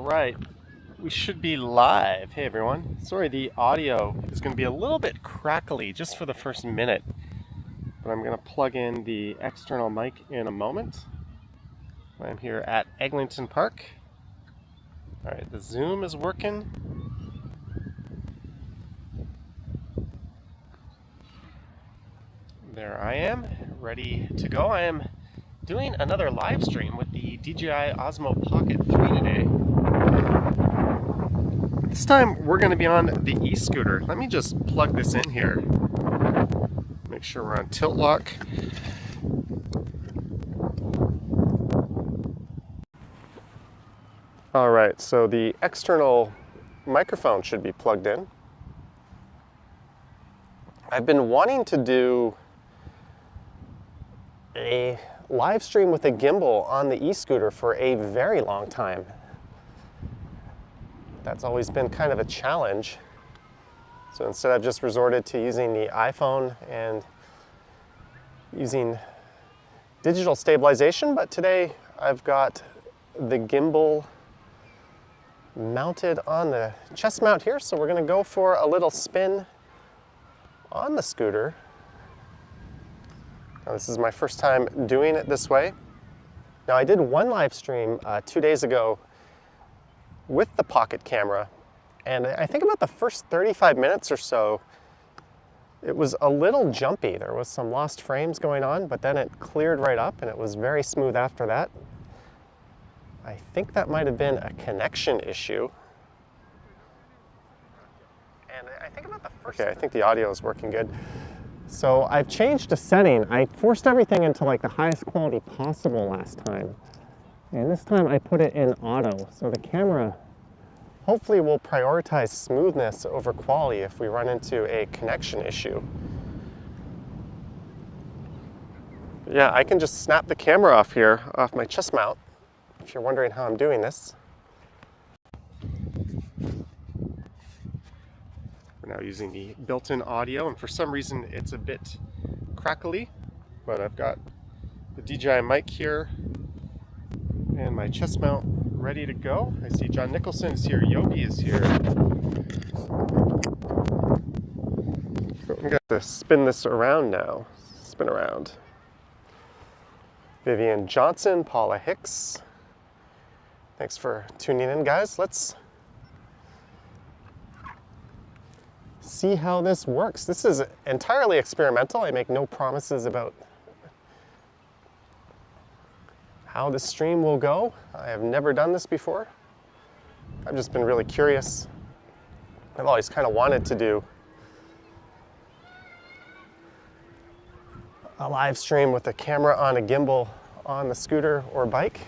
right, we should be live. Hey everyone. Sorry, the audio is going to be a little bit crackly just for the first minute, but I'm going to plug in the external mic in a moment. I'm here at Eglinton Park. All right, the Zoom is working. There I am, ready to go. I am doing another live stream with the DJI Osmo Pocket 3 today. This time we're going to be on the e-scooter. Let me just plug this in here. Make sure we're on tilt lock. All right, so the external microphone should be plugged in. I've been wanting to do a live stream with a gimbal on the e-scooter for a very long time. That's always been kind of a challenge. So instead I've just resorted to using the iPhone and using digital stabilization, but today I've got the gimbal mounted on the chest mount here, so we're going to go for a little spin on the scooter. Now, this is my first time doing it this way. Now, I did one live stream 2 days ago with the Pocket camera, and I think about the first 35 minutes or so, it was a little jumpy. There was some lost frames going on, but then it cleared right up and it was very smooth after that. I think that might have been a connection issue. And I think about the first... Okay, I think the audio is working good. So I've changed a setting. I forced everything into like the highest quality possible last time. And this time I put it in auto. So the camera hopefully will prioritize smoothness over quality if we run into a connection issue. Yeah, I can just snap the camera off here, off my chest mount, if you're wondering how I'm doing this. We're now using the built-in audio, and for some reason it's a bit crackly, but I've got the DJI mic here and my chest mount ready to go. I see John Nicholson is here, Yogi is here. So I'm going to spin this around now. Spin around. Vivian Johnson, Paula Hicks. Thanks for tuning in, guys. Let's see how this works. This is entirely experimental. I make no promises about how the stream will go. I have never done this before. I've just been really curious. I've always kind of wanted to do a live stream with a camera on a gimbal on the scooter or bike.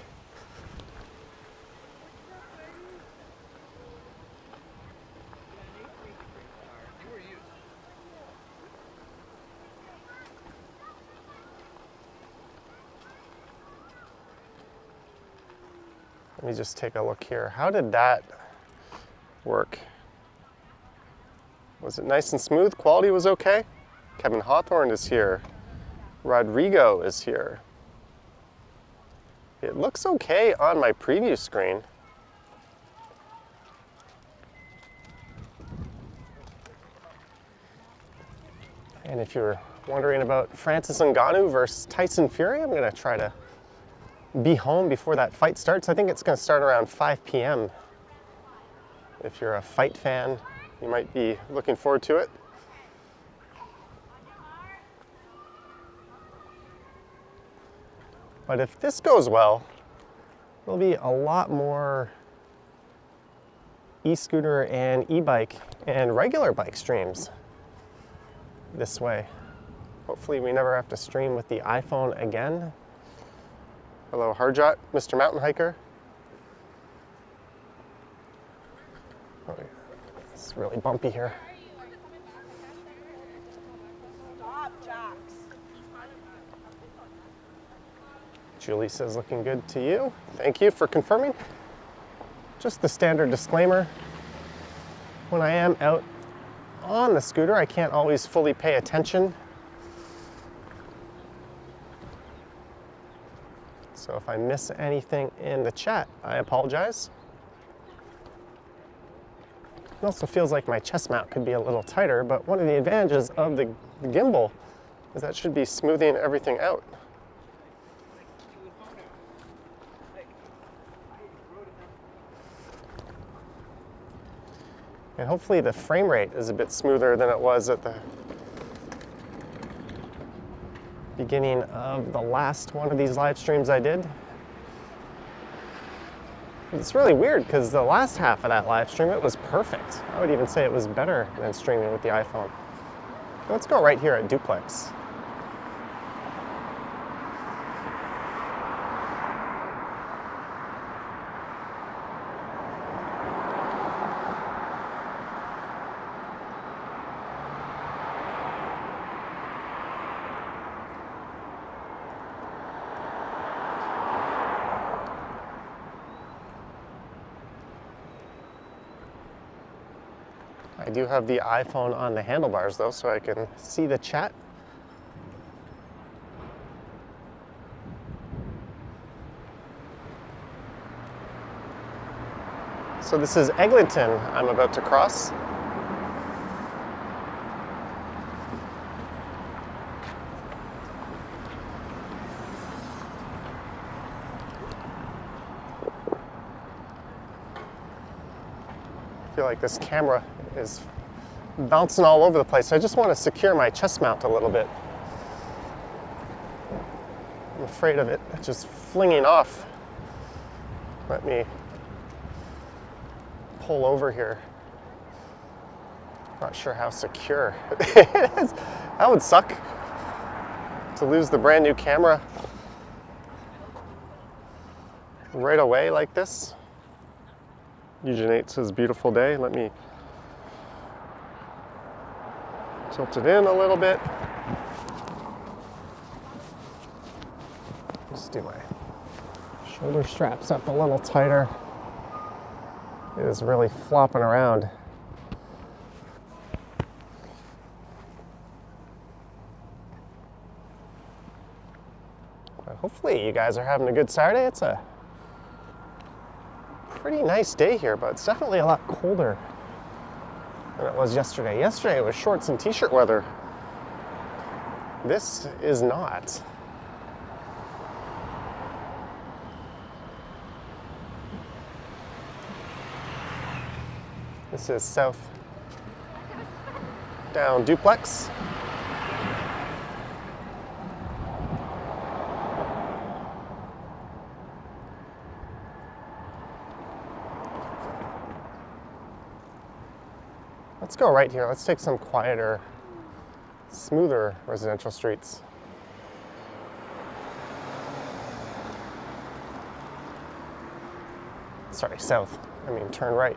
Let me just take a look here. How did that work? Was it nice and smooth? Quality was okay? Kevin Hawthorne is here. Rodrigo is here. It looks okay on my preview screen. And if you're wondering about Francis Ngannou versus Tyson Fury, I'm going to try to be home before that fight starts. I think it's going to start around 5 p.m. If you're a fight fan, you might be looking forward to it. But if this goes well, there'll be a lot more e-scooter and e-bike and regular bike streams this way. Hopefully we never have to stream with the iPhone again. Hello, Harjot, Mr. Mountain Hiker. Oh, it's really bumpy here. Stop, Jax. Julie says looking good to you. Thank you for confirming. Just the standard disclaimer. When I am out on the scooter, I can't always fully pay attention. So if I miss anything in the chat, I apologize. It also feels like my chest mount could be a little tighter, but one of the advantages of the gimbal is that it should be smoothing everything out. And hopefully the frame rate is a bit smoother than it was at the beginning of the last one of these live streams I did. It's really weird because the last half of that live stream, it was perfect. I would even say it was better than streaming with the iPhone. Let's go right here at Duplex. I do have the iPhone on the handlebars though, so I can see the chat. So this is Eglinton I'm about to cross. I feel like this camera is bouncing all over the place. I just want to secure my chest mount a little bit. I'm afraid of it just flinging off. Let me pull over here. Not sure how secure it is. That would suck to lose the brand new camera right away like this. Eugene 8 says beautiful day. Let me tilt it in a little bit. Just do my shoulder straps up a little tighter. It is really flopping around. But hopefully you guys are having a good Saturday. It's a pretty nice day here, but it's definitely a lot colder than it was yesterday. Yesterday it was shorts and t-shirt weather. This is not. This is south down Duplex. Let's go right here. Let's take some quieter, smoother residential streets. Sorry, south. I mean, turn right.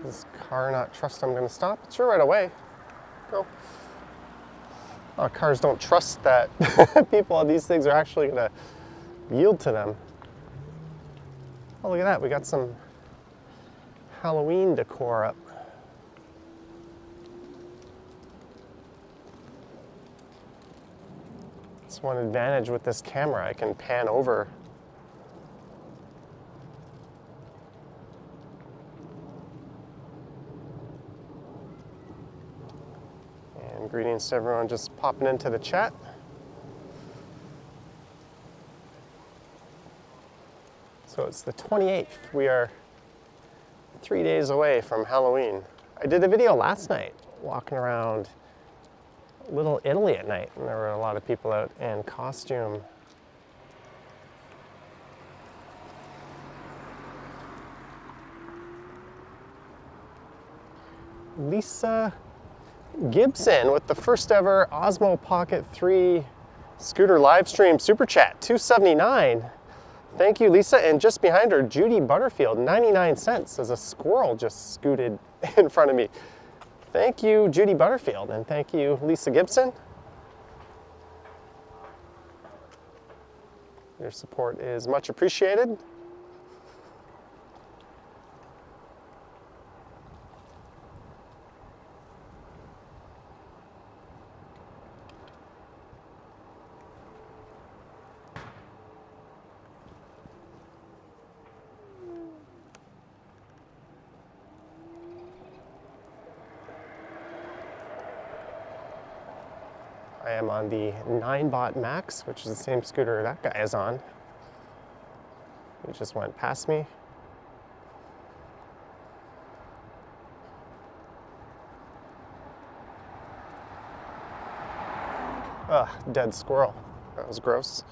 This car not trust I'm gonna stop? It's right away. Go. Cars don't trust that people on these things are actually gonna yield to them. Oh, look at that. We got some Halloween decor up. That's one advantage with this camera. I can pan over. And greetings to everyone just popping into the chat. So it's the 28th. We are 3 days away from Halloween. I did a video last night walking around Little Italy at night, and there were a lot of people out in costume. Lisa Gibson with the first ever Osmo Pocket 3 scooter live stream super chat, $2.79. Thank you, Lisa. And just behind her, Judy Butterfield, 99 cents, as a squirrel just scooted in front of me. Thank you, Judy Butterfield, and thank you, Lisa Gibson. Your support is much appreciated. I am on the 9-bot Max, which is the same scooter that guy is on. He just went past me. Ugh, dead squirrel. That was gross.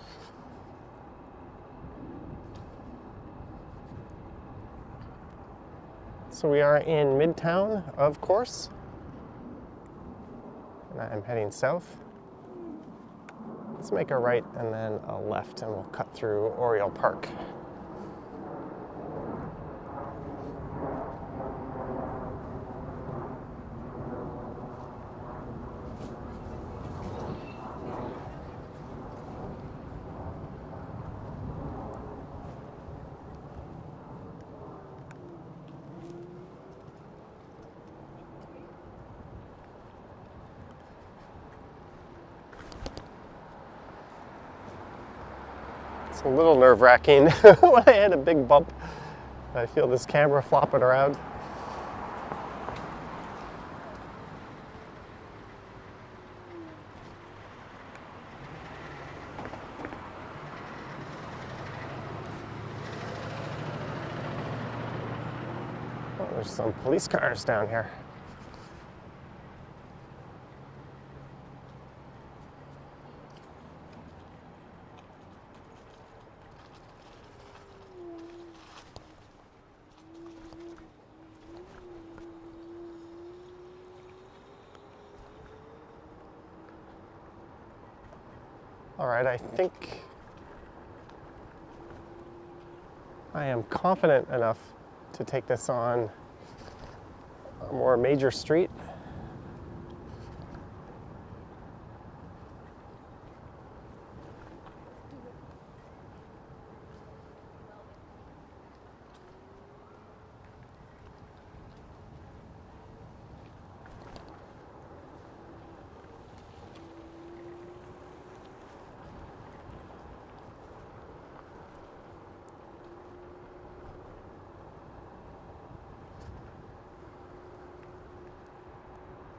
So we are in Midtown, of course. And I'm heading south. Let's make a right and then a left, and we'll cut through Oriole Park. It's a little nerve-wracking when I hit a big bump. I feel this camera flopping around. Oh, there's some police cars down here. All right, I think I am confident enough to take this on a more major street.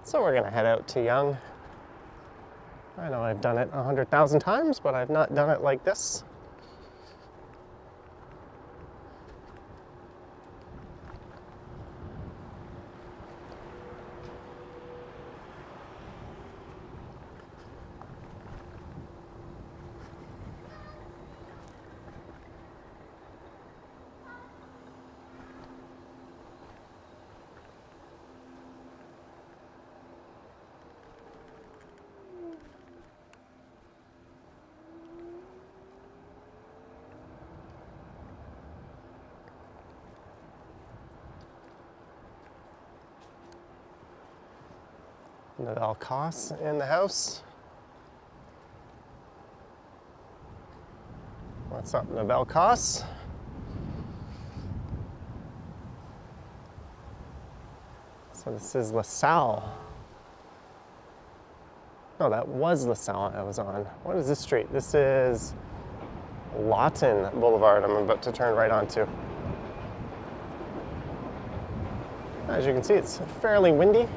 So we're gonna head out to Yonge. I know I've done it 100,000 times, but I've not done it like this. Nadal Koss in the house. What's up, Nadal Koss? So this is LaSalle. No, that was LaSalle I was on. What is this street? This is Lawton Boulevard I'm about to turn right onto. As you can see, it's fairly windy.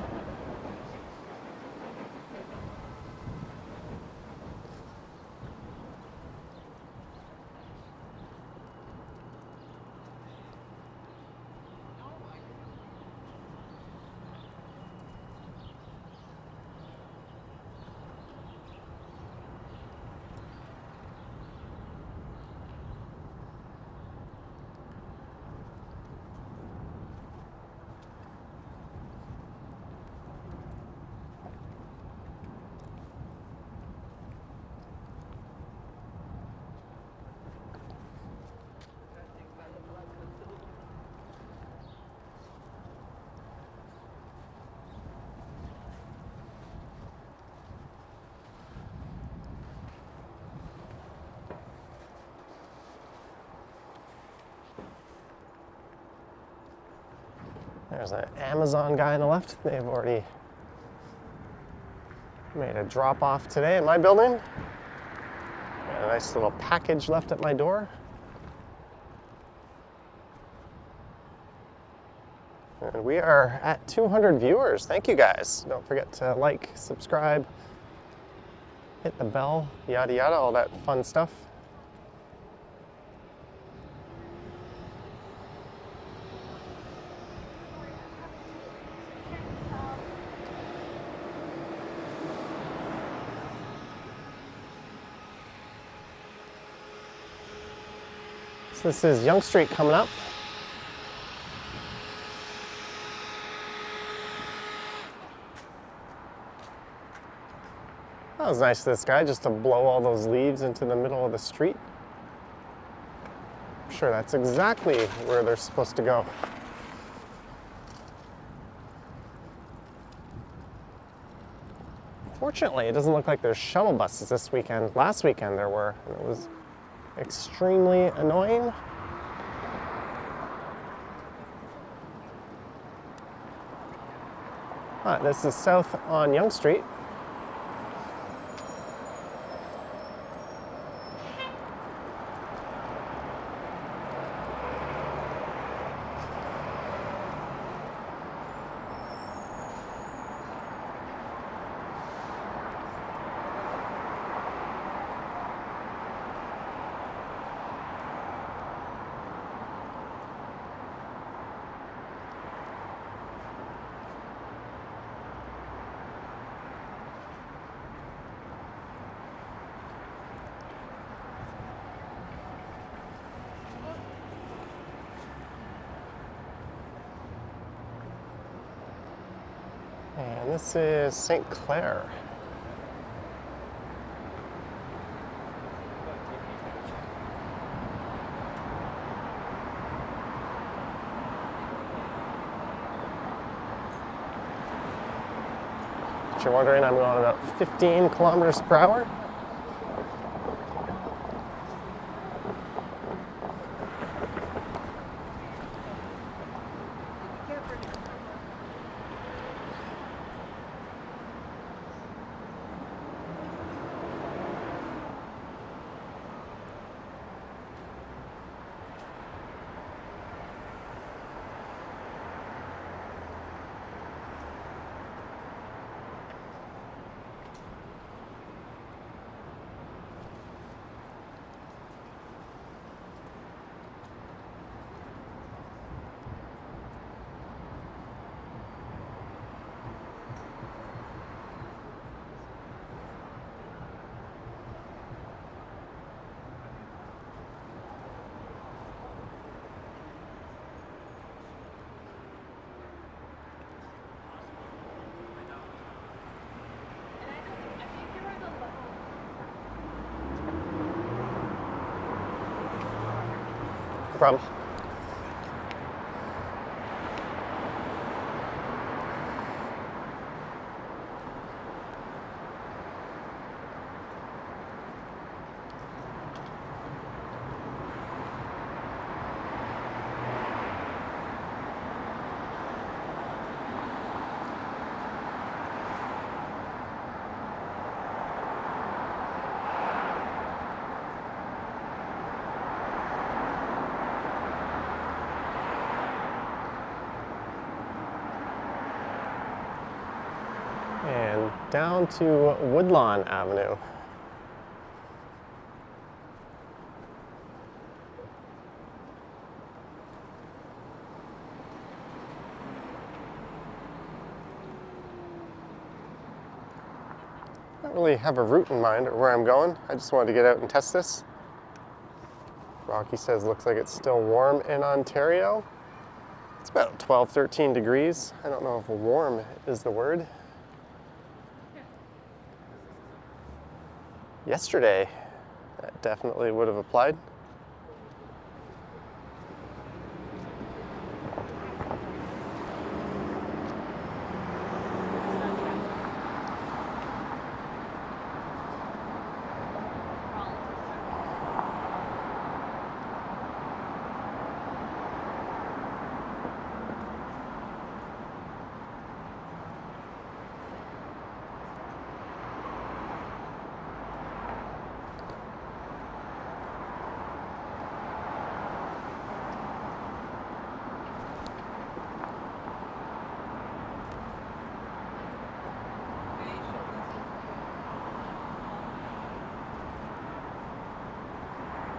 There's an Amazon guy on the left. They've already made a drop off today in my building. Got a nice little package left at my door. And we are at 200 viewers. Thank you guys. Don't forget to like, subscribe, hit the bell, yada yada, all that fun stuff. So this is Yonge Street coming up. That was nice of this guy just to blow all those leaves into the middle of the street. I'm sure that's exactly where they're supposed to go. Fortunately, it doesn't look like there's shuttle buses this weekend. Last weekend there were, and it was extremely annoying. This is south on Yonge Street. And this is St. Clair. If you're wondering, I'm going about 15 kilometers per hour. No problem. And down to Woodlawn Avenue. I don't really have a route in mind or where I'm going. I just wanted to get out and test this. Rocky says looks like it's still warm in Ontario. It's about 12, 13 degrees. I don't know if warm is the word. Yesterday, that definitely would have applied.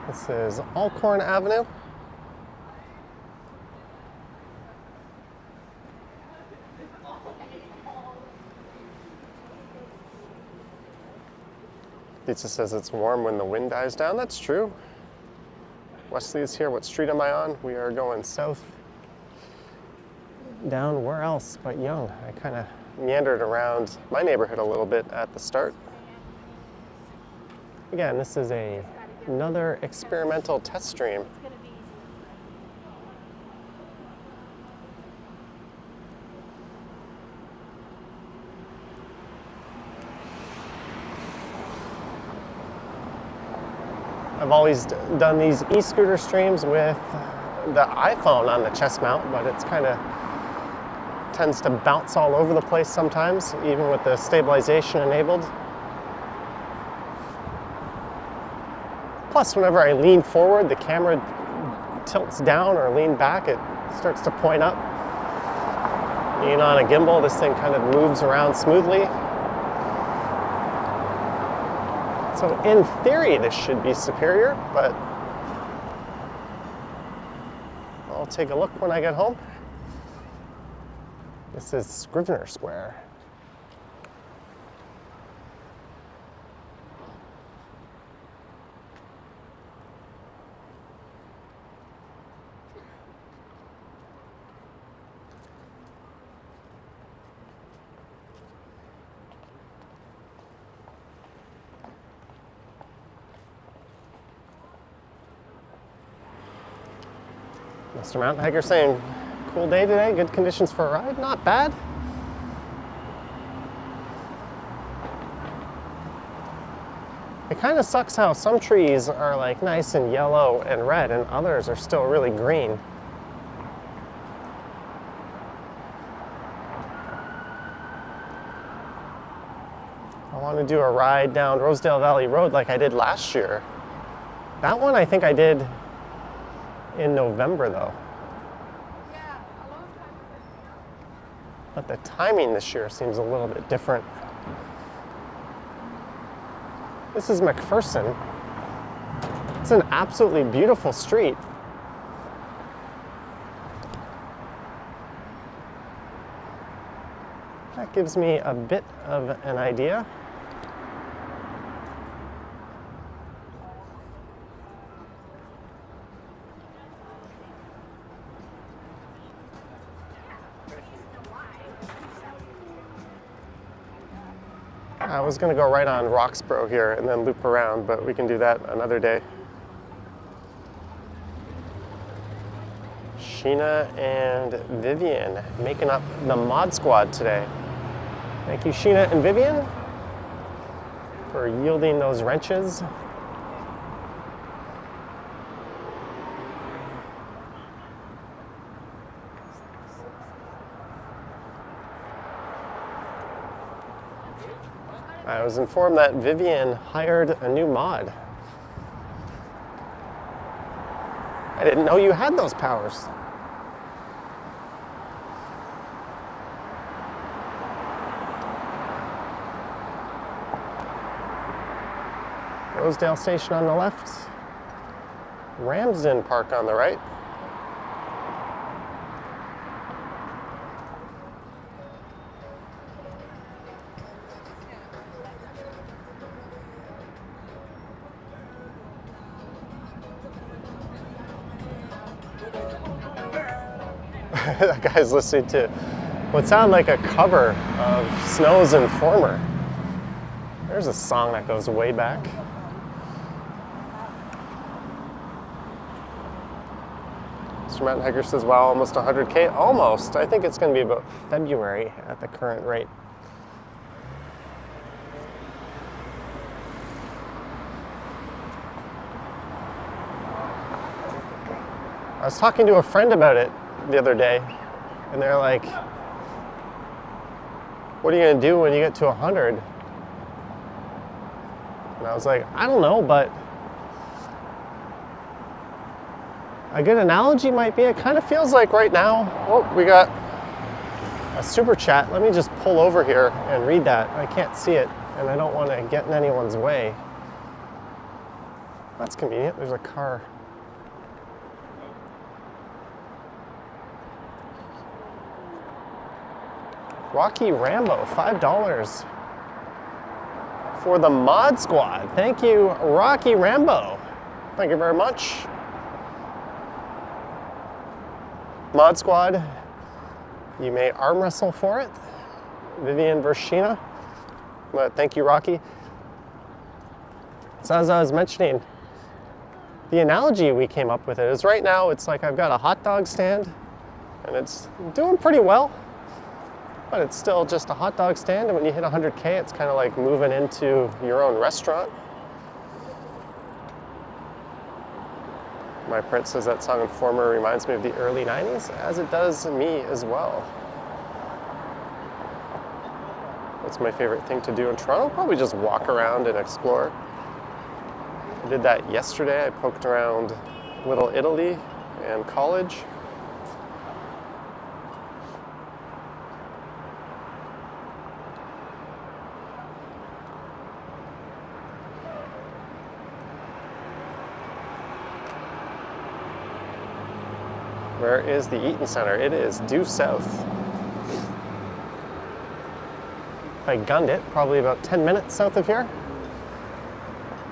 This is Alcorn Avenue. Pizza says it's warm when the wind dies down. That's true. Wesley is here. What street am I on? We are going south. Down where else but Yonge? I kind of meandered around my neighborhood a little bit at the start. Again, this is another experimental test stream. I've always done these e-scooter streams with the iPhone on the chest mount, but it's kind of tends to bounce all over the place sometimes, even with the stabilization enabled. Plus, whenever I lean forward, the camera tilts down, or lean back, it starts to point up. Being on a gimbal, this thing kind of moves around smoothly. So in theory, this should be superior, but I'll take a look when I get home. This is Scrivener Square. Mr. Mountain Hiker saying, cool day today, good conditions for a ride, not bad. It kind of sucks how some trees are like nice and yellow and red and others are still really green. I want to do a ride down Rosedale Valley Road like I did last year. That one I think I did in November though. Yeah, a long time ago. But the timing this year seems a little bit different. This is McPherson. It's an absolutely beautiful street. That gives me a bit of an idea. I was going to go right on Roxborough here and then loop around, but we can do that another day. Sheena and Vivian making up the mod squad today. Thank you, Sheena and Vivian, for yielding those wrenches. I was informed that Vivian hired a new mod. I didn't know you had those powers. Rosedale Station on the left, Ramsden Park on the right. That guy's listening to what sounded like a cover of Snow's Informer. There's a song that goes way back. Mr. Mountain Hiker says, wow, almost 100K. Almost. I think it's going to be about February at the current rate. I was talking to a friend about it the other day, and they're like, what are you going to do when you get to 100? And I was like, I don't know, but a good analogy might be, it kind of feels like right now, oh, we got a super chat. Let me just pull over here and read that. I can't see it, and I don't want to get in anyone's way. That's convenient. There's a car. Rocky Rambo, $5 for the Mod Squad. Thank you, Rocky Rambo. Thank you very much. Mod Squad, you may arm wrestle for it. Vivian Vershina, but thank you, Rocky. So as I was mentioning, the analogy we came up with it is right now it's like I've got a hot dog stand and it's doing pretty well, but it's still just a hot dog stand, and when you hit 100K, it's kind of like moving into your own restaurant. My Prince says that song Informer reminds me of the early 90s, as it does me as well. What's my favorite thing to do in Toronto? Probably just walk around and explore. I did that yesterday. I poked around Little Italy and College. Where is the Eaton Center? It is due south. If I gunned it, probably about 10 minutes south of here.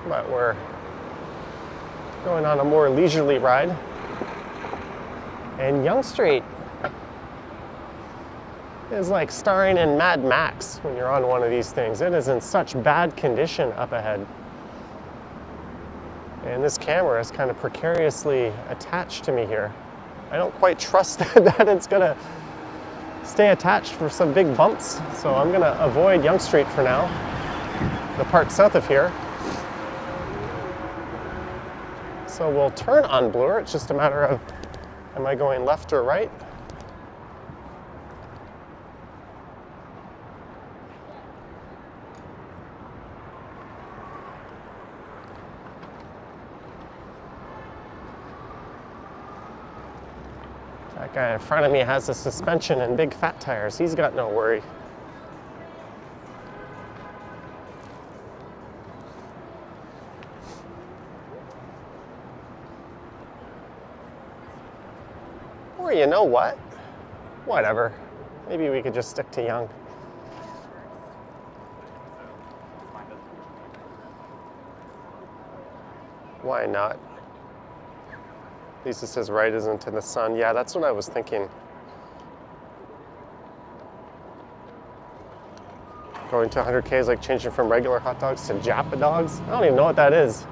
But we're going on a more leisurely ride. And Yonge Street is like starring in Mad Max when you're on one of these things. It is in such bad condition up ahead. And this camera is kind of precariously attached to me here. I don't quite trust that it's gonna stay attached for some big bumps, so I'm gonna avoid Yonge Street for now, the part south of here. So we'll turn on Bloor. It's just a matter of, am I going left or right? That guy in front of me has a suspension and big fat tires. He's got no worry. Or you know what? Whatever. Maybe we could just stick to Yonge. Why not? Lisa says right isn't in the sun. Yeah, that's what I was thinking. Going to 100K is like changing from regular hot dogs to Japa dogs. I don't even know what that is,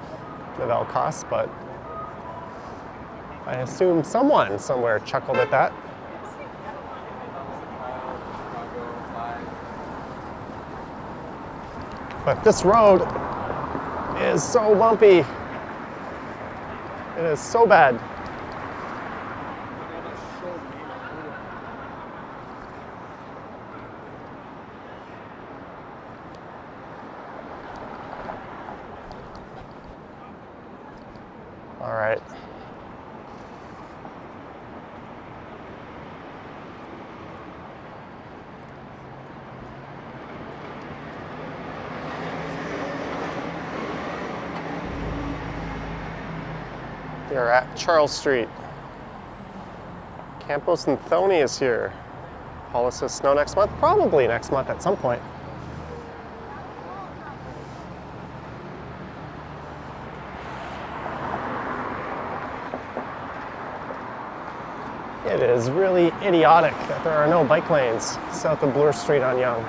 what that'll cost, but I assume someone somewhere chuckled at that. But this road is so bumpy. It is so bad. All right. We are at Charles Street. Campos and Thoney is here. Paula says snow next month. Probably next month at some point. It is really idiotic that there are no bike lanes south of Bloor Street on Yonge,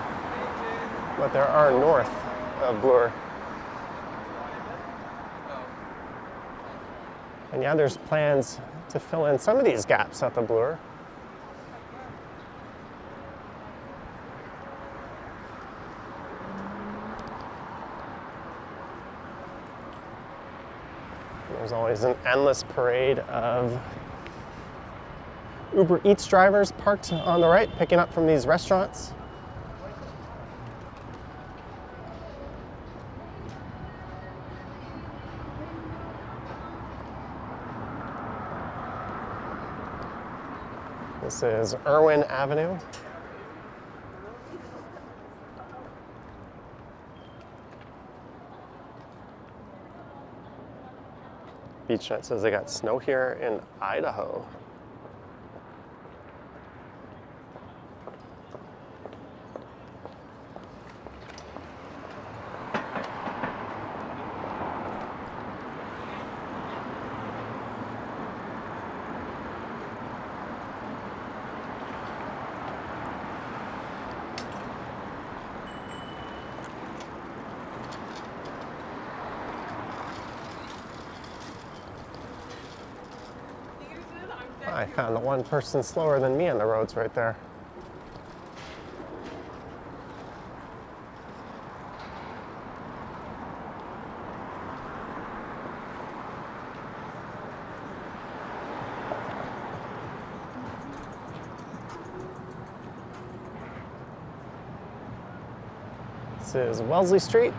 but there are north of Bloor. And yeah, there's plans to fill in some of these gaps at the Bloor. There's always an endless parade of Uber Eats drivers parked on the right, picking up from these restaurants. This is Irwin Avenue. BeachNet says they got snow here in Idaho. I found the one person slower than me on the roads right there. This is Wellesley Street.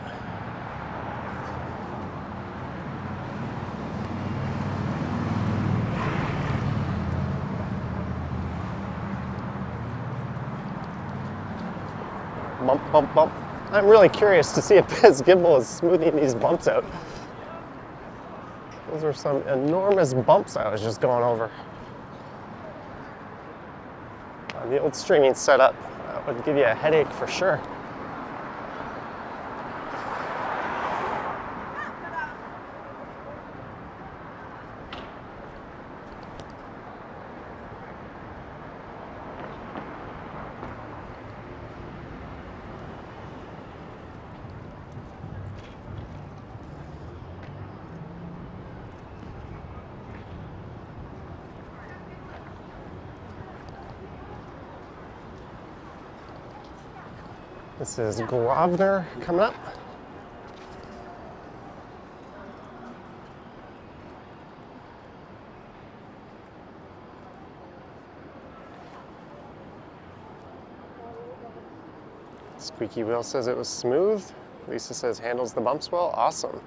Bump, bump, bump. I'm really curious to see if this gimbal is smoothing these bumps out. Those are some enormous bumps I was just going over. On the old streaming setup, that would give you a headache for sure. This is Grosvenor coming up. Squeaky Wheel says it was smooth. Lisa says handles the bumps well. Awesome.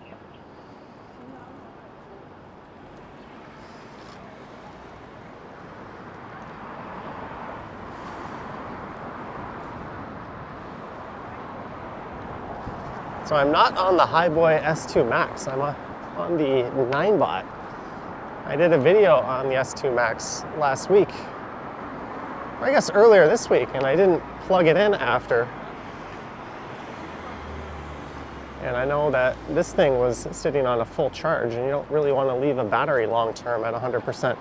So I'm not on the Highboy S2 Max, I'm on the 9bot. I did a video on the S2 Max last week, or I guess earlier this week, and I didn't plug it in after. And I know that this thing was sitting on a full charge, and you don't really want to leave a battery long term at 100%.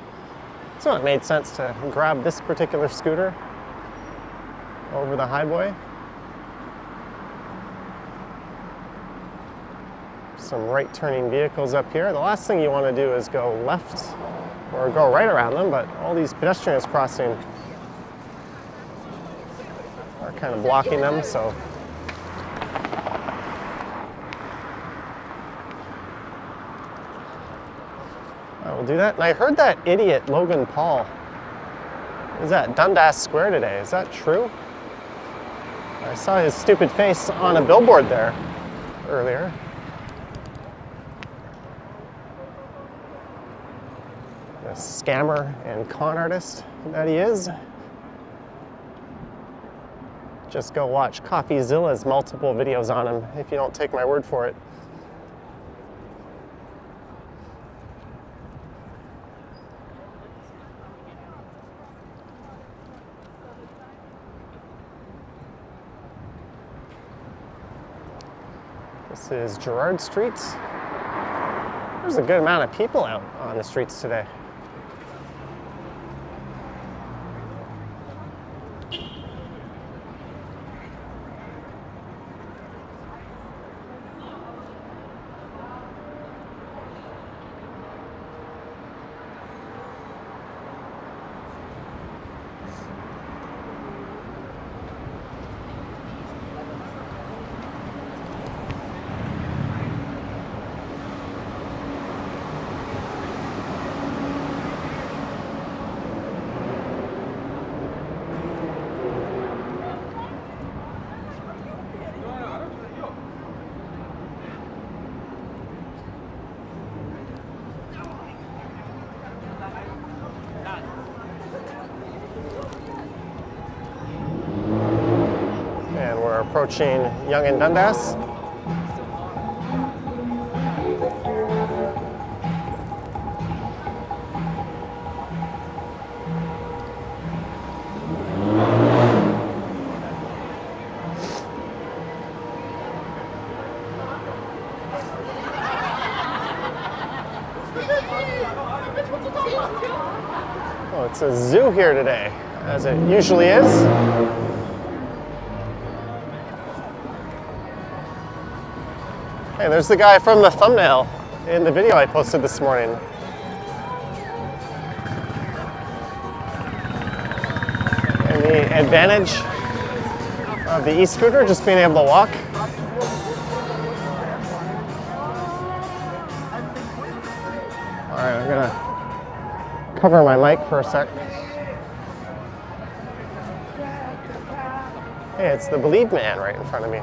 So it made sense to grab this particular scooter over the Highboy. Some right-turning vehicles up here. The last thing you want to do is go left or go right around them, but all these pedestrians crossing are kind of blocking them, so I will do that. And I heard that idiot Logan Paul is at Dundas Square today. Is that true? I saw his stupid face on a billboard there earlier. The scammer and con artist that he is. Just go watch CoffeeZilla's multiple videos on him if you don't take my word for it. This is Gerrard Street. There's a good amount of people out on the streets today. Approaching Yonge and Dundas. Oh, it's a zoo here today, as it usually is. Hey, there's the guy from the thumbnail in the video I posted this morning. And the advantage of the e-scooter, just being able to walk. All right, I'm gonna cover my mic for a sec. Hey, it's the Believe Man right in front of me.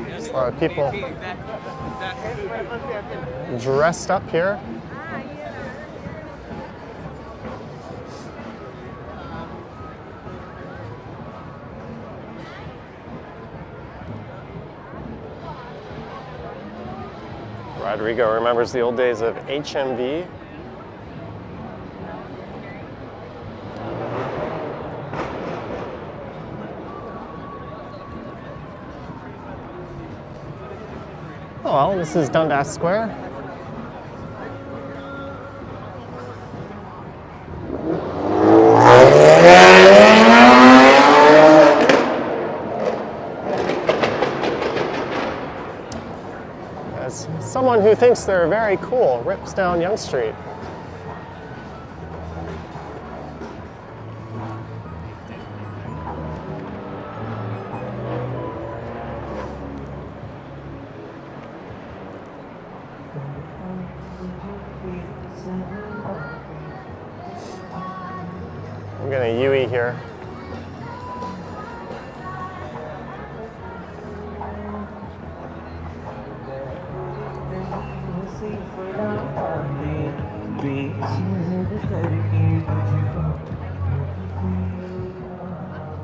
There's a lot of people dressed up here. Rodrigo remembers the old days of HMV. Oh well, this is Dundas Square. As someone who thinks they're very cool rips down Yonge Street. I'm gonna Yui here.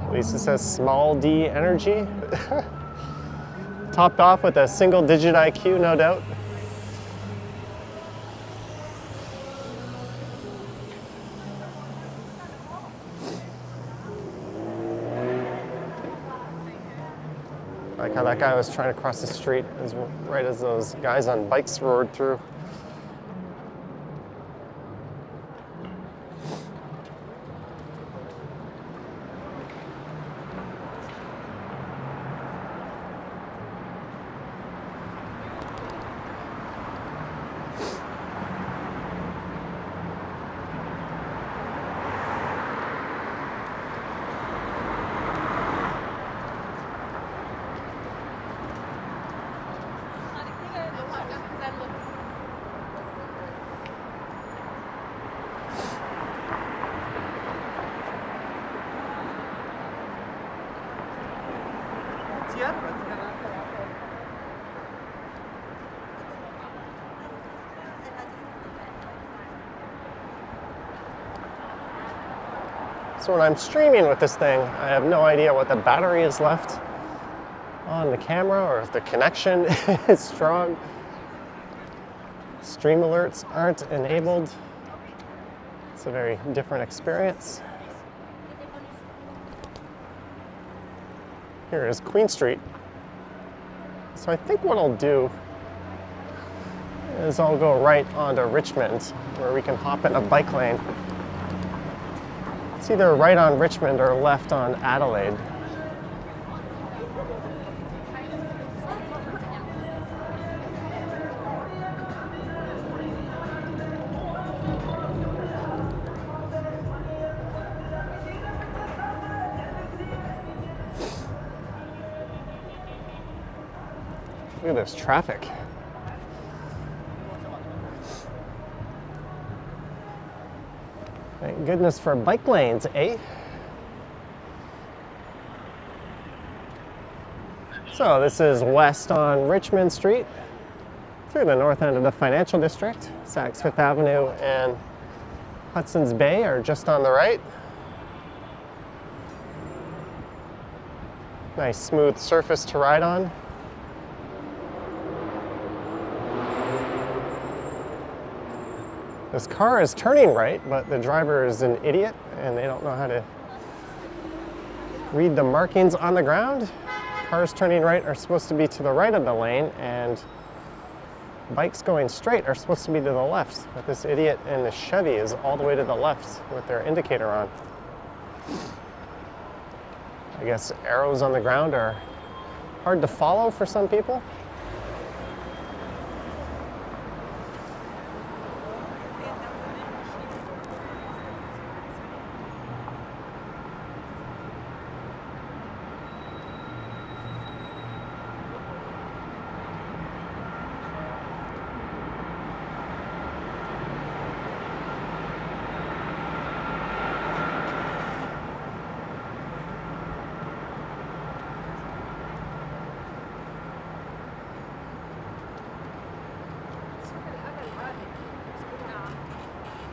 At least it says small D energy. Topped off with a single digit IQ, no doubt. Like how that guy was trying to cross the street right as those guys on bikes roared through. So when I'm streaming with this thing, I have no idea what the battery is left on the camera or if the connection is strong. Stream alerts aren't enabled. It's a very different experience. Here is Queen Street. So I think what I'll do is I'll go right onto Richmond, where we can hop in a bike lane. It's either right on Richmond or left on Adelaide. Look at this traffic. Thank goodness for bike lanes, eh? So this is west on Richmond Street through the north end of the financial district. Saks Fifth Avenue and Hudson's Bay are just on the right. Nice smooth surface to ride on. This car is turning right, but the driver is an idiot and they don't know how to read the markings on the ground. Cars turning right are supposed to be to the right of the lane, and bikes going straight are supposed to be to the left. But this idiot in the Chevy is all the way to the left with their indicator on. I guess arrows on the ground are hard to follow for some people.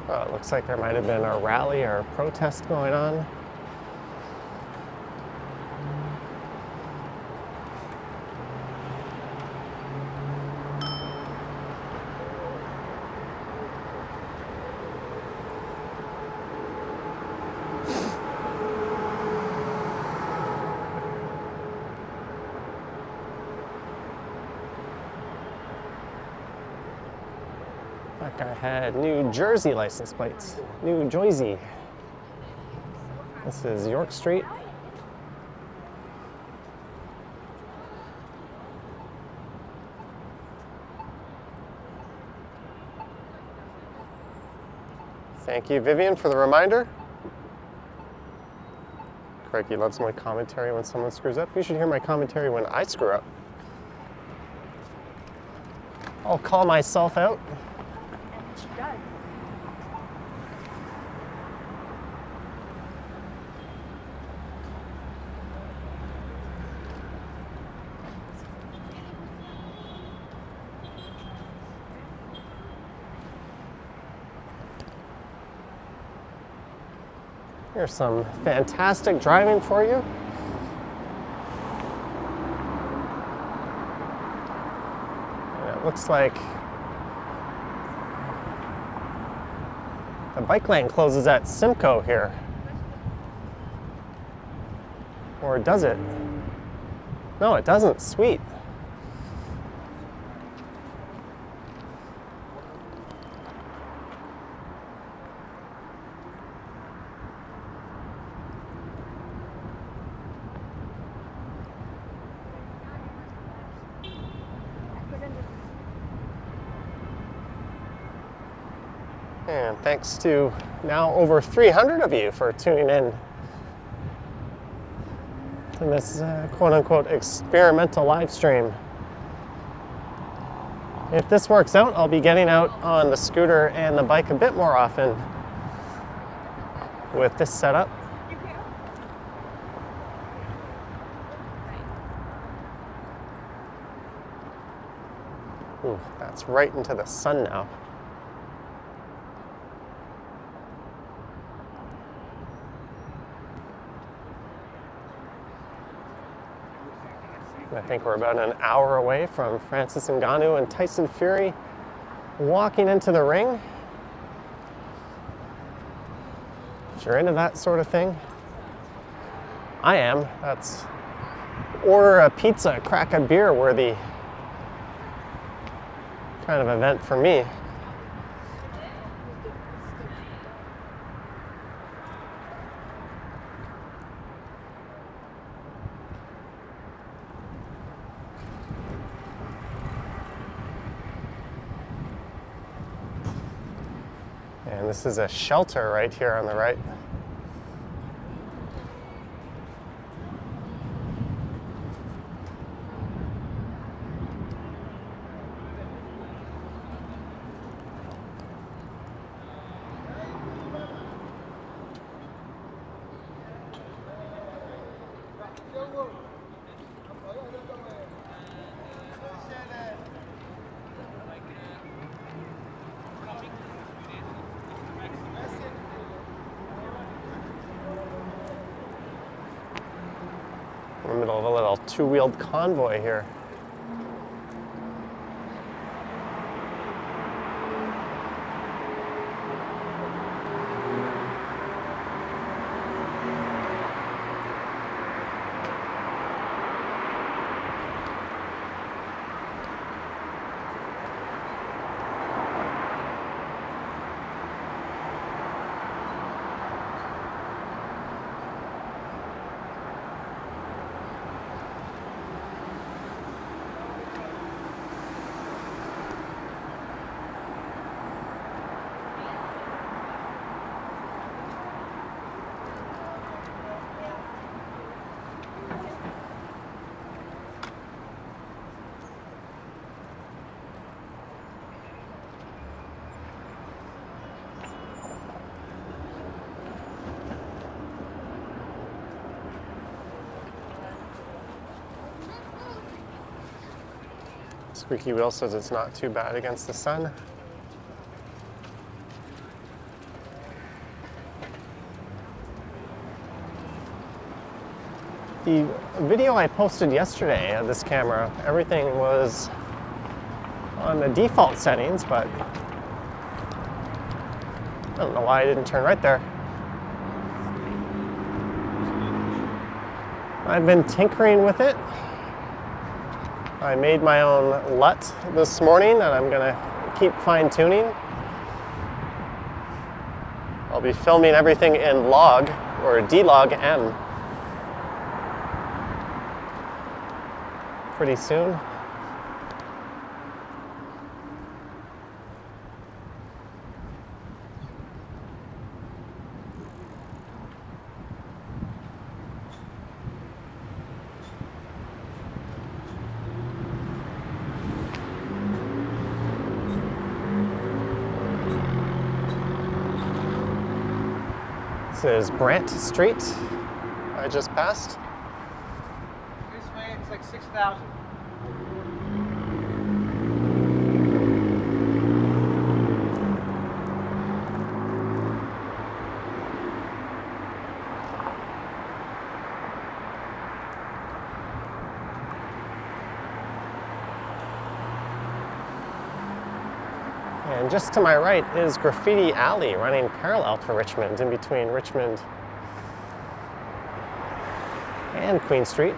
Oh, it looks like there might have been a rally or a protest going on. That guy had New Jersey license plates. New Jersey. This is Yonge Street. Thank you, Vivian, for the reminder. Crikey loves my commentary when someone screws up. You should hear my commentary when I screw up. I'll call myself out. And she does. Here's some fantastic driving for you. And it looks like the bike lane closes at Simcoe here. Or does it? No, it doesn't. Sweet. And thanks to now over 300 of you for tuning in to this quote-unquote experimental live stream. If this works out, I'll be getting out on the scooter and the bike a bit more often with this setup. Ooh, that's right into the sun now. I think we're about an hour away from Francis Ngannou and Tyson Fury walking into the ring. If you're into that sort of thing, I am. That's order a pizza, crack a beer worthy kind of event for me. And this is a shelter right here on the right. In the middle of a little two-wheeled convoy here. Squeaky Wheel says it's not too bad against the sun. The video I posted yesterday of this camera, everything was on the default settings, but I don't know why I didn't turn right there. I've been tinkering with it. I made my own LUT this morning that I'm gonna keep fine-tuning. I'll be filming everything in log or D-Log M pretty soon. This is Brant Street I just passed. This way it's like 6,000. And just to my right is Graffiti Alley running parallel to Richmond, in between Richmond and Queen Street.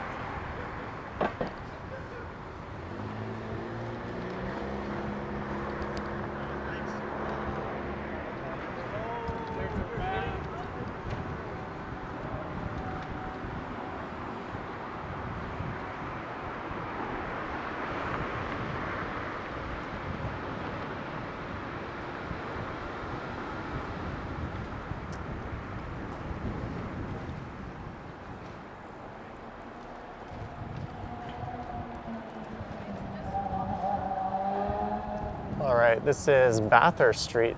All right, this is Bathurst Street.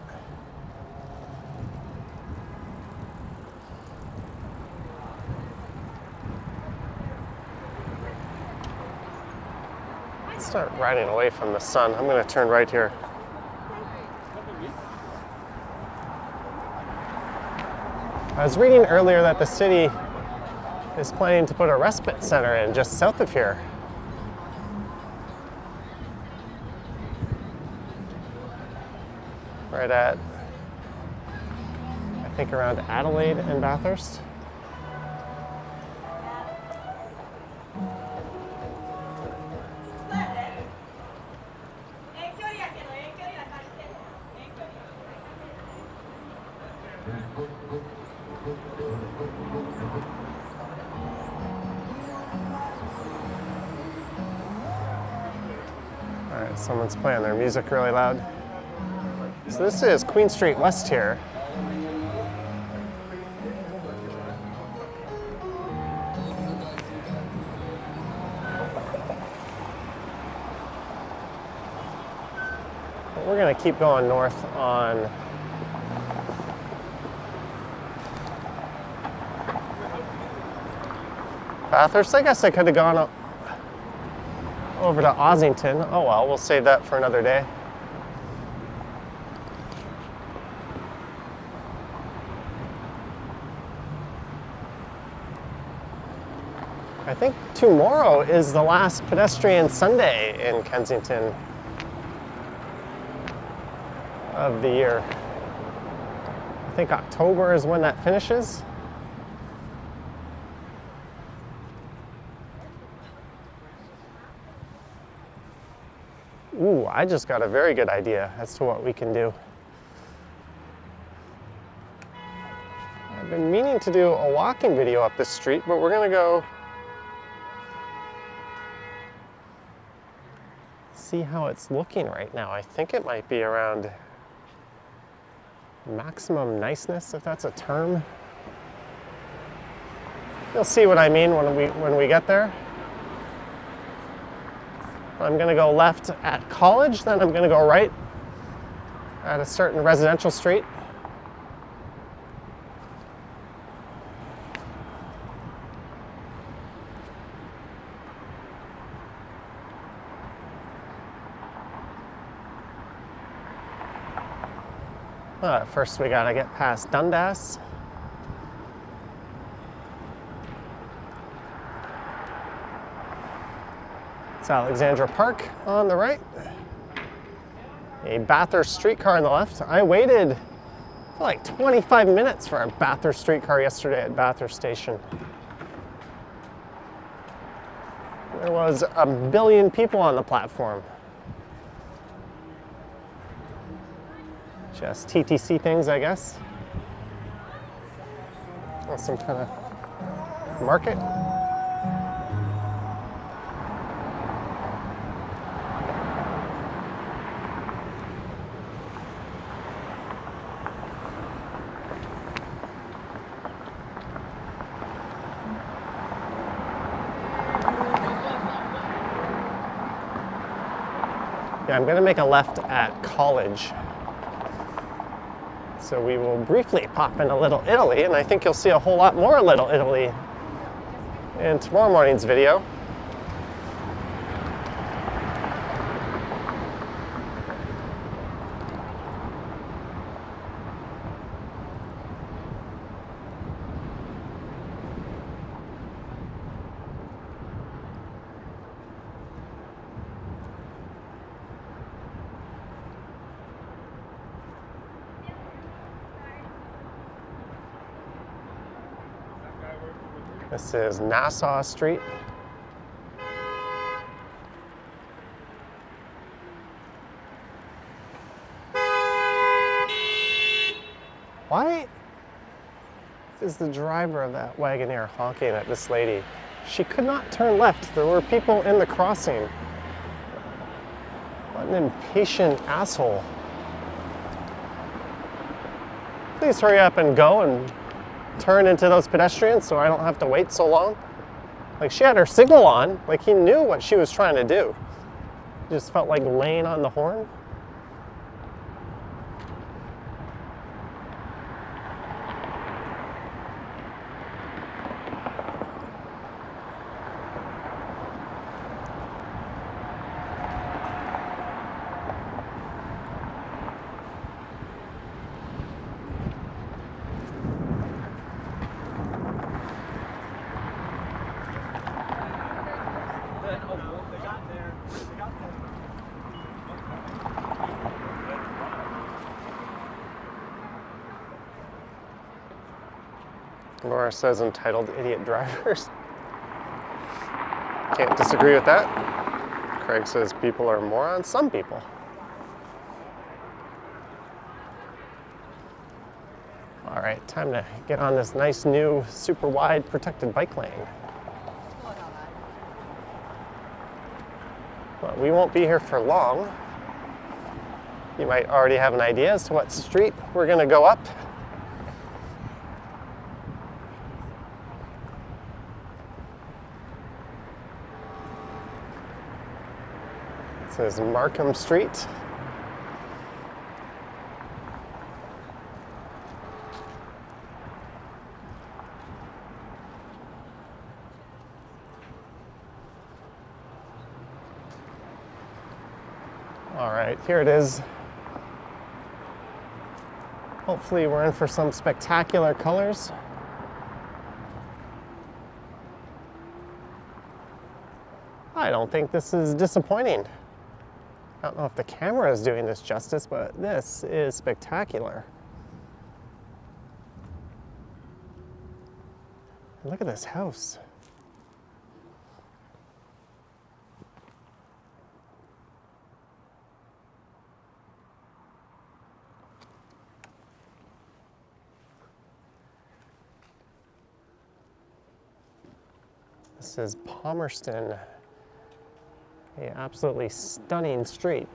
Let's start riding away from the sun. I'm going to turn right here. I was reading earlier that the city is planning to put a respite center in just south of here. Right at, I think, around Adelaide and Bathurst. All right, someone's playing their music really loud. So this is Queen Street West here. But we're going to keep going north on Bathurst. I guess I could have gone up over to Ossington. Oh well, we'll save that for another day. I think tomorrow is the last pedestrian Sunday in Kensington of the year. I think October is when that finishes. Ooh, I just got a very good idea as to what we can do. I've been meaning to do a walking video up this street, but we're gonna go see how it's looking right now. I think it might be around maximum niceness, if that's a term. You'll see what I mean when we get there. I'm gonna go left at College, then I'm gonna go right at a certain residential street. First we gotta get past Dundas. It's Alexandra Park on the right. A Bathurst streetcar on the left. I waited for like 25 minutes for a Bathurst streetcar yesterday at Bathurst Station. There was a billion people on the platform. Just TTC things, I guess. Or some kind of market. Yeah, I'm going to make a left at College. So we will briefly pop into Little Italy, and I think you'll see a whole lot more Little Italy in tomorrow morning's video. This is Nassau Street. Why is the driver of that Wagoneer honking at this lady? She could not turn left. There were people in the crossing. What an impatient asshole. Please hurry up and go and turn into those pedestrians so I don't have to wait so long. Like, she had her signal on, like he knew what she was trying to do. He just felt like laying on the horn. Laura says entitled idiot drivers. Can't disagree with that. Craig says people are morons. Some people. All right, time to get on this nice new super wide protected bike lane. Well, we won't be here for long. You might already have an idea as to what street we're going to go up. This is Markham Street. All right, here it is. Hopefully we're in for some spectacular colors. I don't think this is disappointing. I don't know if the camera is doing this justice, but this is spectacular. Look at this house. This is Palmerston. A absolutely stunning street.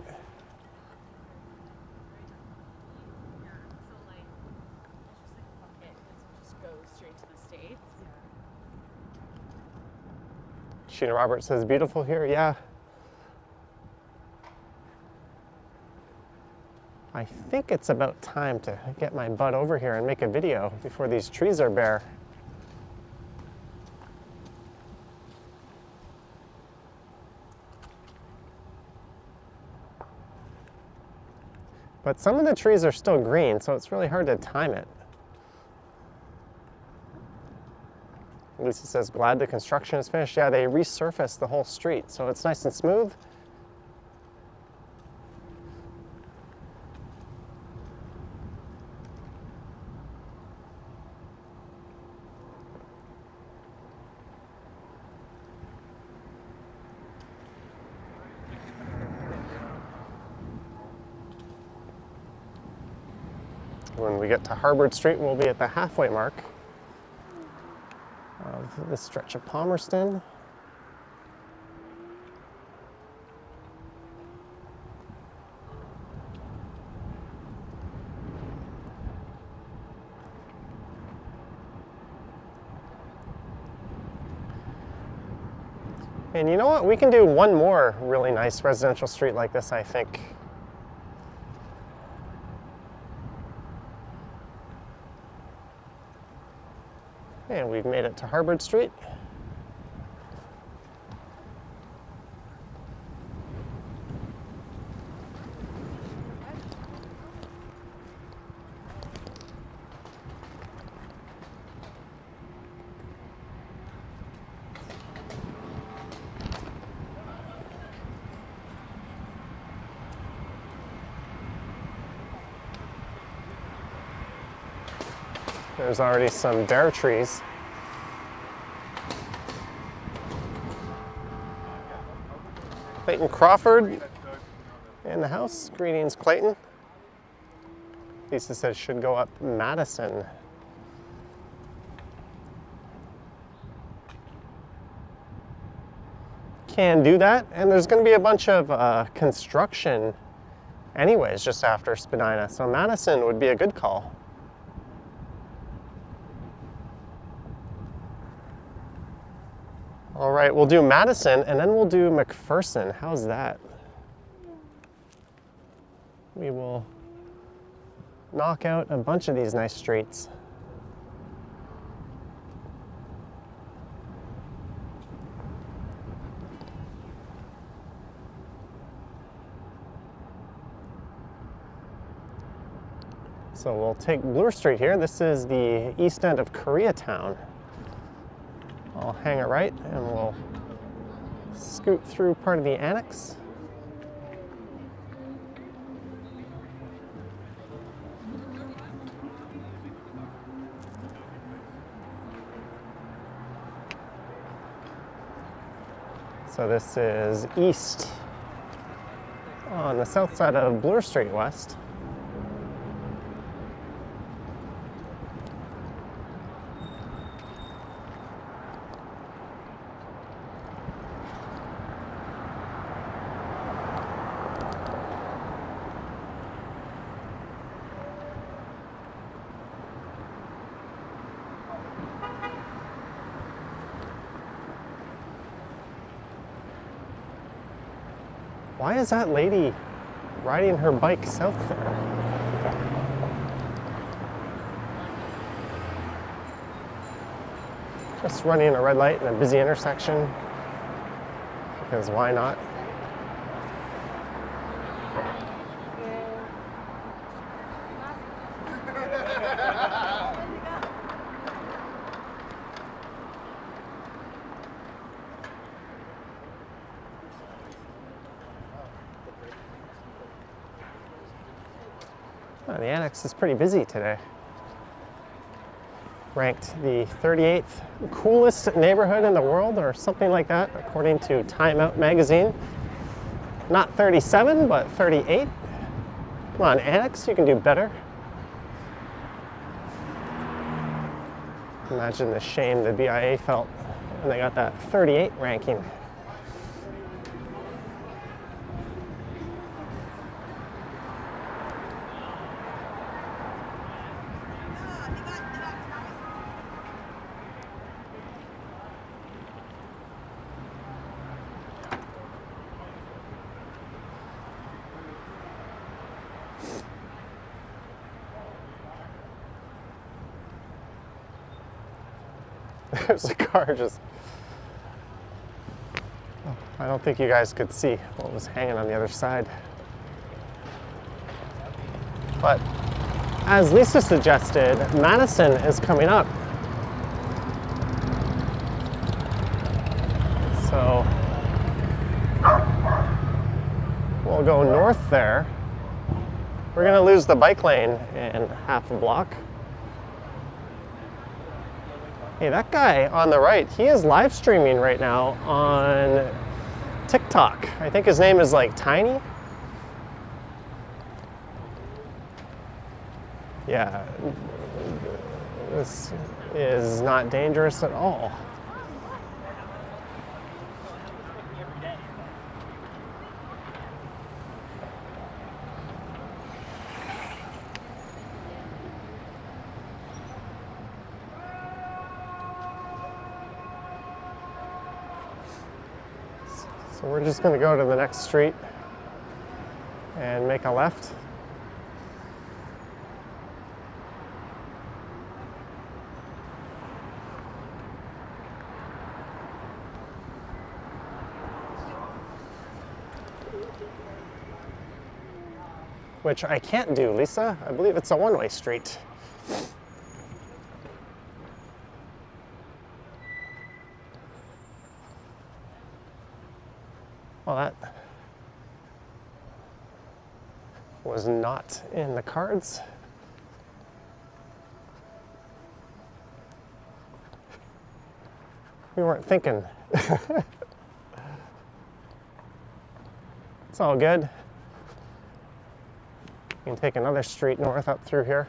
Sheena Roberts says, beautiful here, yeah. I think it's about time to get my butt over here and make a video before these trees are bare. But some of the trees are still green, so it's really hard to time it. Lisa says, glad the construction is finished. Yeah, they resurfaced the whole street, so it's nice and smooth. When we get to Harvard Street, we'll be at the halfway mark of this stretch of Palmerston. And you know what? We can do one more really nice residential street like this, I think. And we've made it to Harvard Street. There's already some bare trees. Clayton Crawford in the house. Greetings, Clayton. Lisa says should go up Madison. Can do that, and there's going to be a bunch of construction anyways just after Spadina, so Madison would be a good call. All right, we'll do Madison, and then we'll do McPherson. How's that? We will knock out a bunch of these nice streets. So we'll take Bloor Street here. This is the east end of Koreatown. I'll hang it right and we'll scoot through part of the Annex. So this is east on the south side of Bloor Street West. Why is that lady riding her bike south there? Just running a red light in a busy intersection, because why not? Oh, the Annex is pretty busy today. Ranked the 38th coolest neighborhood in the world or something like that, according to Time Out magazine. Not 37, but 38. Come on, Annex, you can do better. Imagine the shame the BIA felt when they got that 38 ranking. There's a car just... Oh, I don't think you guys could see what was hanging on the other side. But as Lisa suggested, Madison is coming up. So we'll go north there. We're gonna lose the bike lane in half a block. Hey, that guy on the right, he is live streaming right now on TikTok. I think his name is like Tiny. Yeah, this is not dangerous at all. So we're just going to go to the next street and make a left. Which I can't do, Lisa. I believe it's a one-way street. Well, that was not in the cards. We weren't thinking. It's all good. You can take another street north up through here.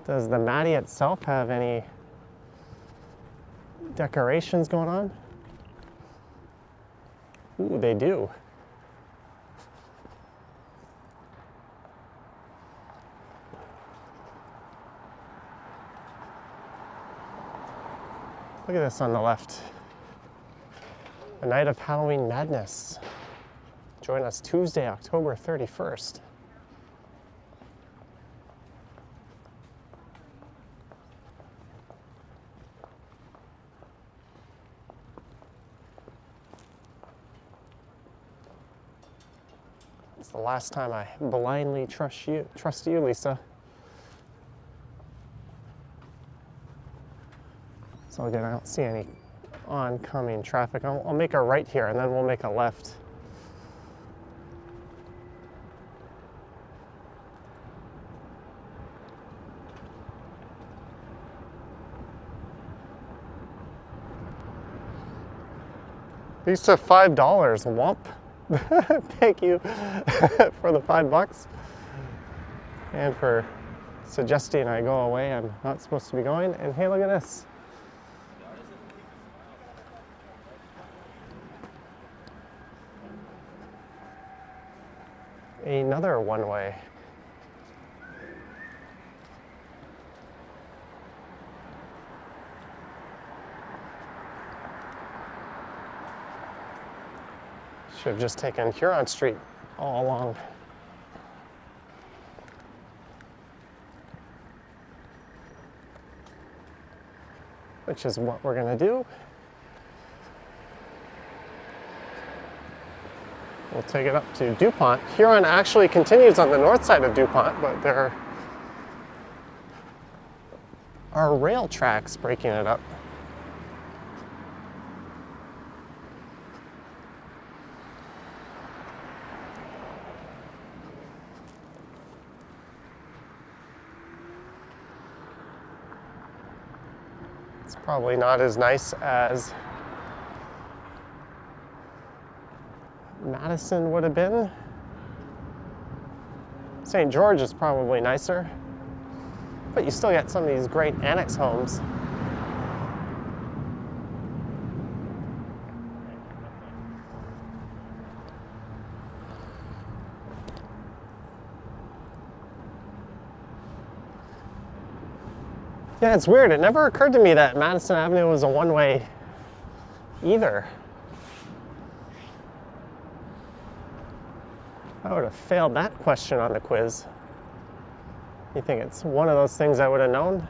Does the Maddie itself have any decorations going on? Ooh, they do. Look at this on the left. A night of Halloween madness. Join us Tuesday, October 31st. It's the last time I blindly trust you, Lisa. It's all good. I don't see any oncoming traffic. I'll make a right here and then we'll make a left. These are $5, womp. Thank you for the $5 and for suggesting I go away. I'm not supposed to be going. And hey, look at this. Another one-way. Should have just taken Huron Street all along. Which is what we're going to do. We'll take it up to DuPont. Huron actually continues on the north side of DuPont, but there are rail tracks breaking it up. It's probably not as nice as Madison would have been. St. George is probably nicer, but you still get some of these great Annex homes. Yeah, it's weird. It never occurred to me that Madison Avenue was a one-way either. I would have failed that question on the quiz. You think it's one of those things I would have known?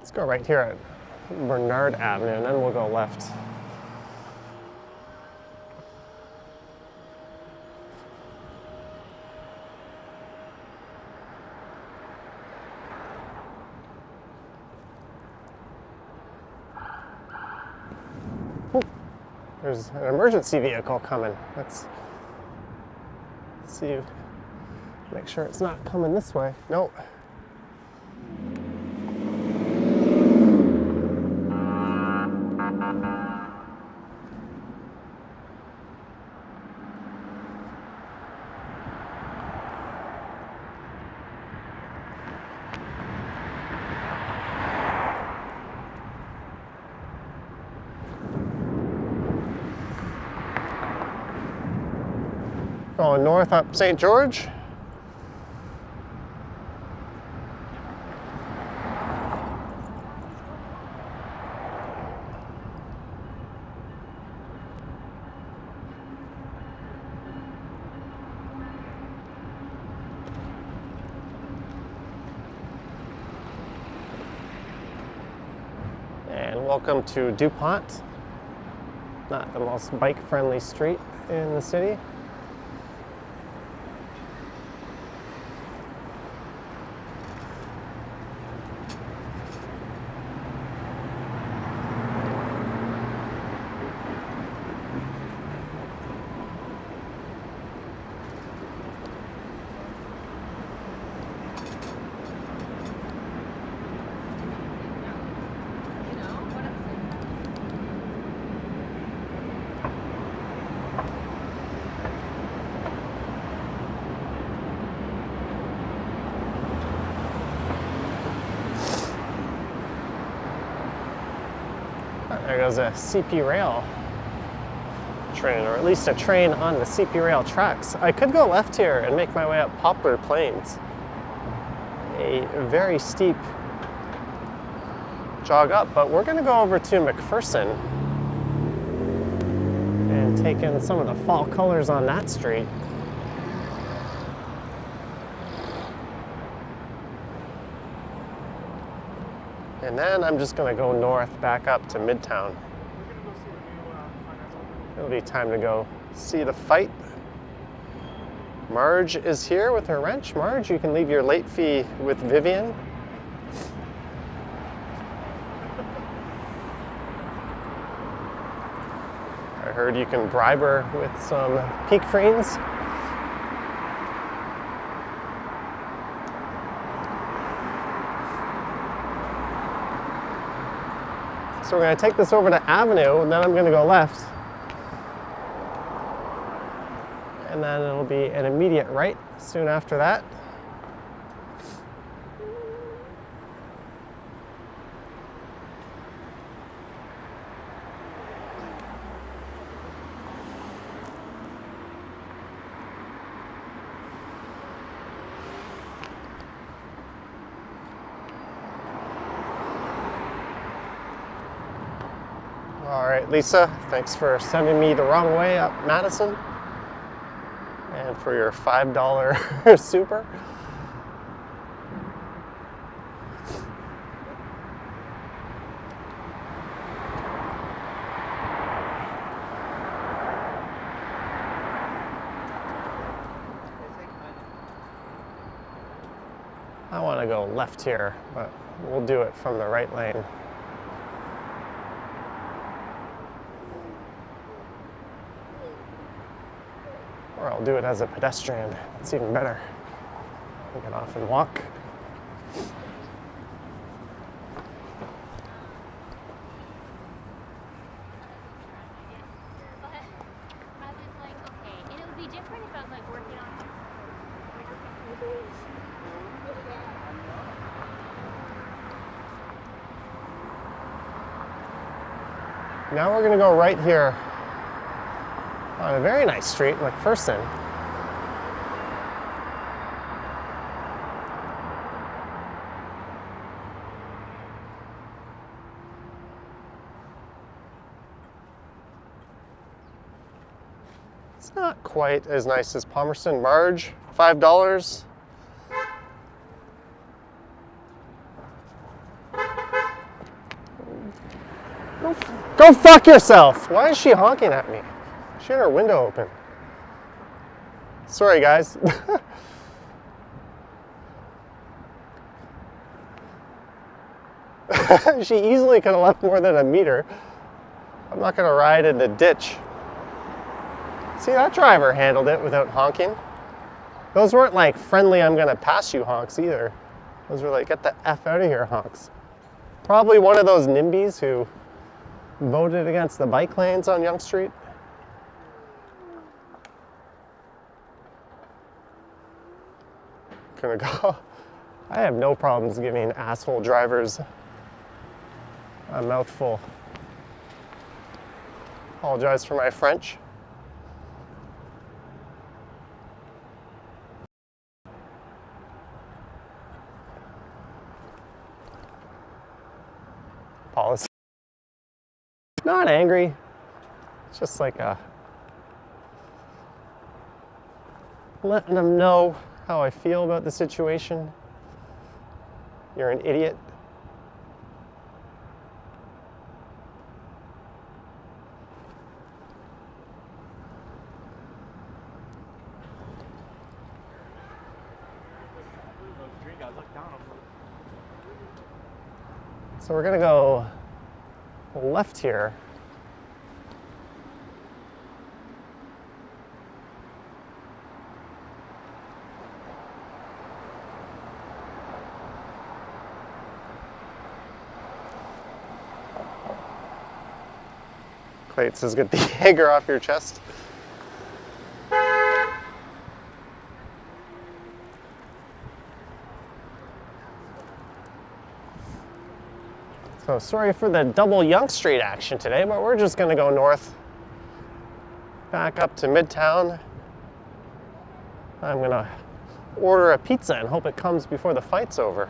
Let's go right here at Bernard Avenue, and then we'll go left. There's an emergency vehicle coming. Let's see, make sure it's not coming this way. Nope. Going north up St. George. And welcome to DuPont. Not the most bike-friendly street in the city. There goes a CP rail train, or at least a train on the CP rail tracks. I could go left here and make my way up Poplar Plains. A very steep jog up, but we're gonna go over to McPherson and take in some of the fall colors on that street. And then I'm just gonna go north back up to Midtown. It'll be time to go see the fight. Marge is here with her wrench. Marge, you can leave your late fee with Vivian. I heard you can bribe her with some peak freens. So we're going to take this over to Avenue, and then I'm going to go left. And then it'll be an immediate right soon after that. All right, Lisa, thanks for sending me the wrong way up Madison and for your $5 super. I want to go left here, but we'll do it from the right lane. Or I'll do it as a pedestrian. It's even better. I can often walk. Now we're going to go right here on a very nice street, McPherson. It's not quite as nice as Palmerston. Marge, $5. Go fuck yourself! Why is she honking at me? She had her window open. Sorry, guys. She easily could have left more than a meter. I'm not going to ride in the ditch. See, that driver handled it without honking. Those weren't like friendly, I'm going to pass you honks either. Those were like, get the F out of here honks. Probably one of those NIMBYs who voted against the bike lanes on Yonge Street. Gonna go. I have no problems giving asshole drivers a mouthful. Apologize for my French. Policy. Not angry. It's just like letting them know how I feel about the situation. You're an idiot. So we're gonna go left here. Clayton says, get the anger off your chest. So sorry for the double Yonge Street action today, but we're just gonna go north, back up to Midtown. I'm gonna order a pizza and hope it comes before the fight's over.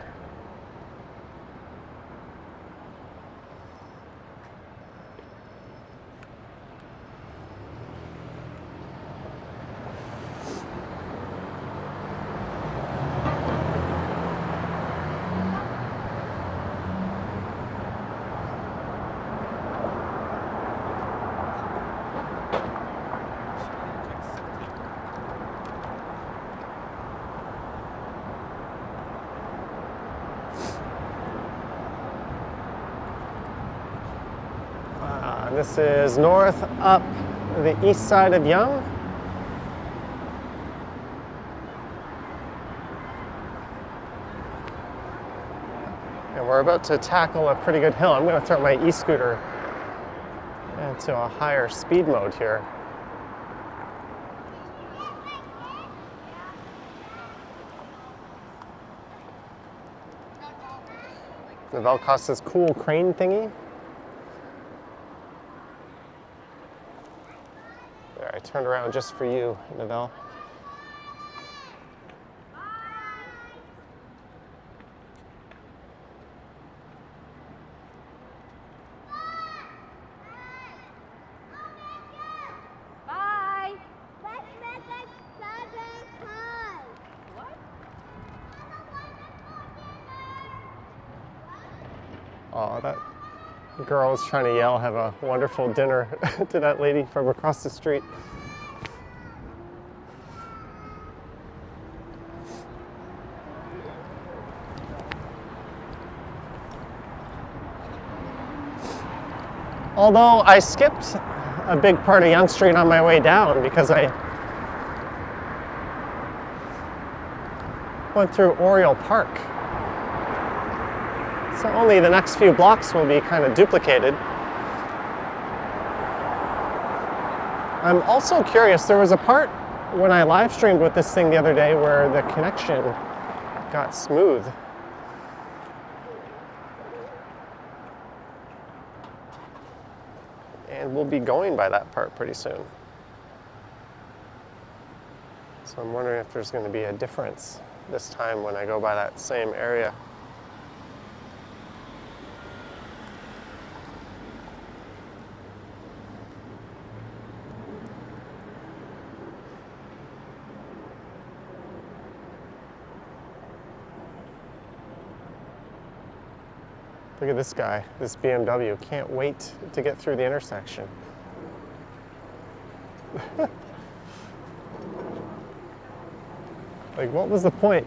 This is north up the east side of Yonge. And we're about to tackle a pretty good hill. I'm going to throw my e-scooter into a higher speed mode here. Novell costs this cool crane thingy. There, I turned around just for you, Novell. Bye. Oh, that girl is trying to yell, have a wonderful dinner to that lady from across the street. Although I skipped a big part of Yonge Street on my way down because I went through Oriole Park. So only the next few blocks will be kind of duplicated. I'm also curious, there was a part when I live streamed with this thing the other day where the connection got smooth. And we'll be going by that part pretty soon. So I'm wondering if there's going to be a difference this time when I go by that same area. Look at this guy, this BMW. Can't wait to get through the intersection. Like, what was the point?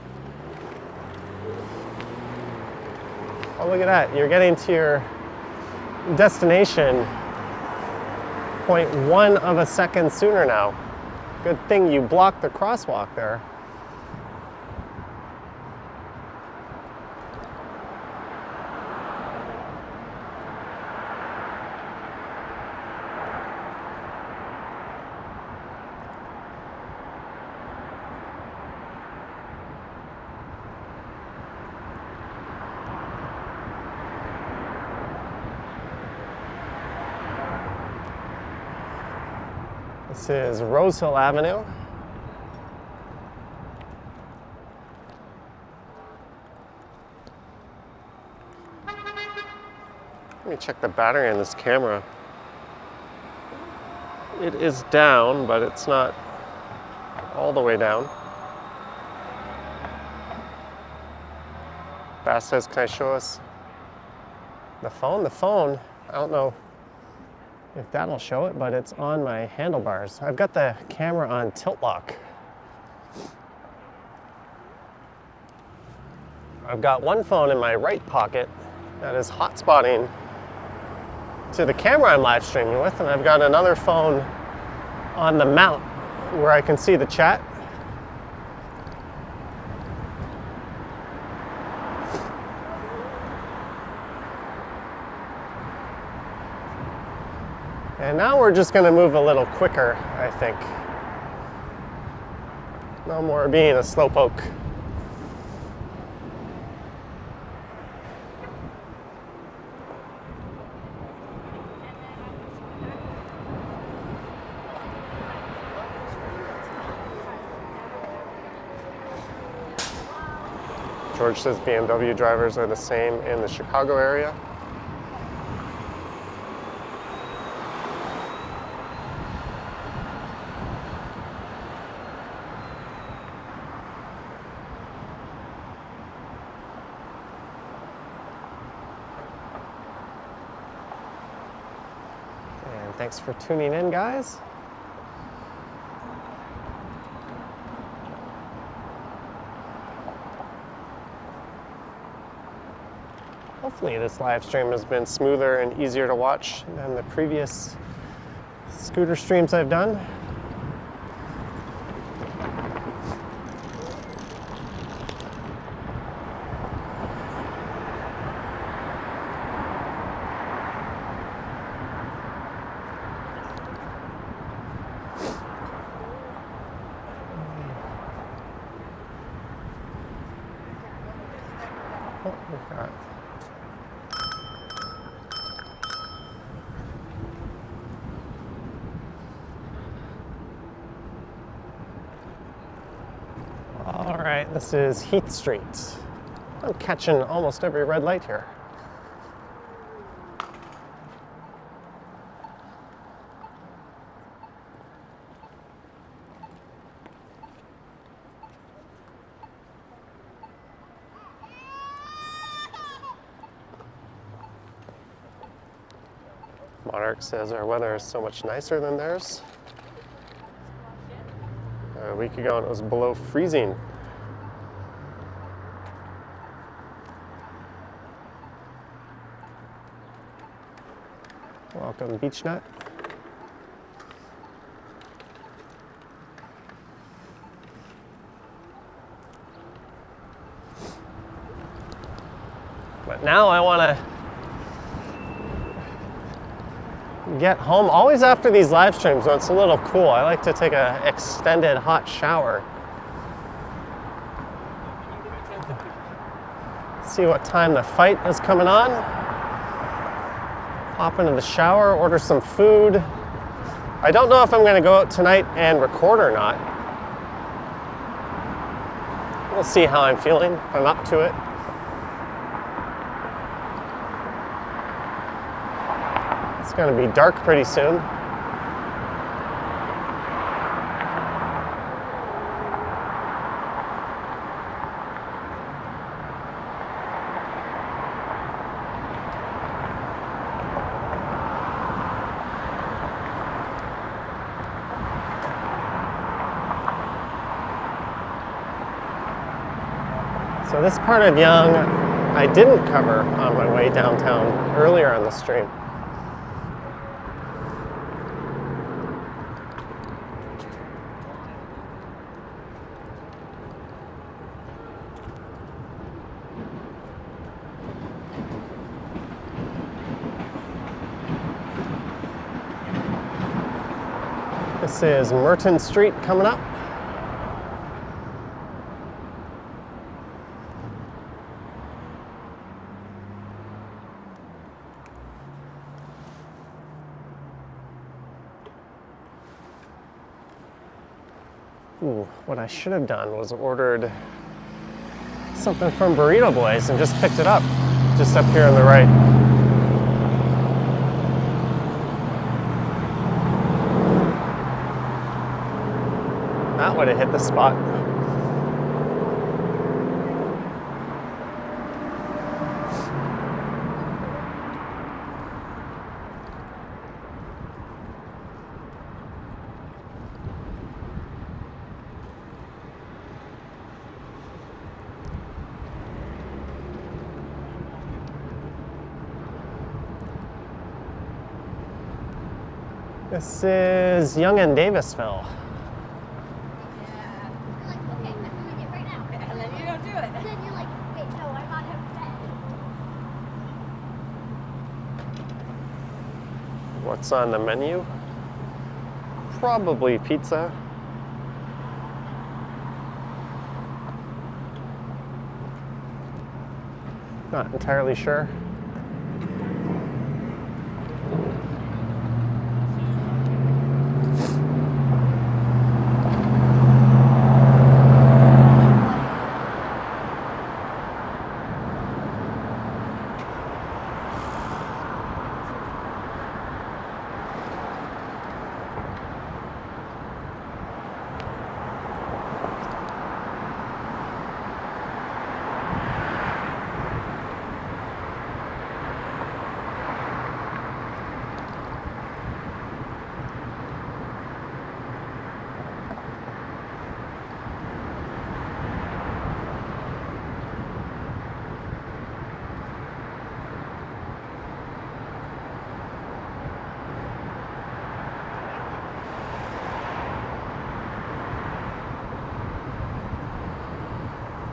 Oh, look at that. You're getting to your destination 0.1 of a second sooner now. Good thing you blocked the crosswalk there. This is Rosedale Avenue. Let me check the battery on this camera. It is down, but it's not all the way down. Bass says, can I show us the phone? The phone, I don't know if that'll show it, but it's on my handlebars. I've got the camera on tilt lock. I've got one phone in my right pocket that is hotspotting to the camera I'm live streaming with, and I've got another phone on the mount where I can see the chat. And now we're just going to move a little quicker, I think. No more being a slowpoke. George says BMW drivers are the same in the Chicago area. Thanks for tuning in, guys. Hopefully this live stream has been smoother and easier to watch than the previous scooter streams I've done. All right, this is Heath Street. I'm catching almost every red light here. Monarch says our weather is so much nicer than theirs. A week ago it was below freezing. Welcome, Beach Nut. But now I want to get home, always after these live streams when it's a little cool. I like to take an extended hot shower. See what time the fight is coming on. Hop into the shower, order some food. I don't know if I'm going to go out tonight and record or not. We'll see how I'm feeling, if I'm up to it. It's going to be dark pretty soon. So this part of Yonge I didn't cover on my way downtown earlier on the stream. This is Merton Street coming up. Ooh, what I should have done was ordered something from Burrito Boys and just picked it up, just up here on the right. That would have hit the spot. This is Yonge and Davisville. You're like, okay, I'm doing it right now. And then you don't do it. Then you're like, wait, no, I'm not having bed. What's on the menu? Probably pizza. Not entirely sure.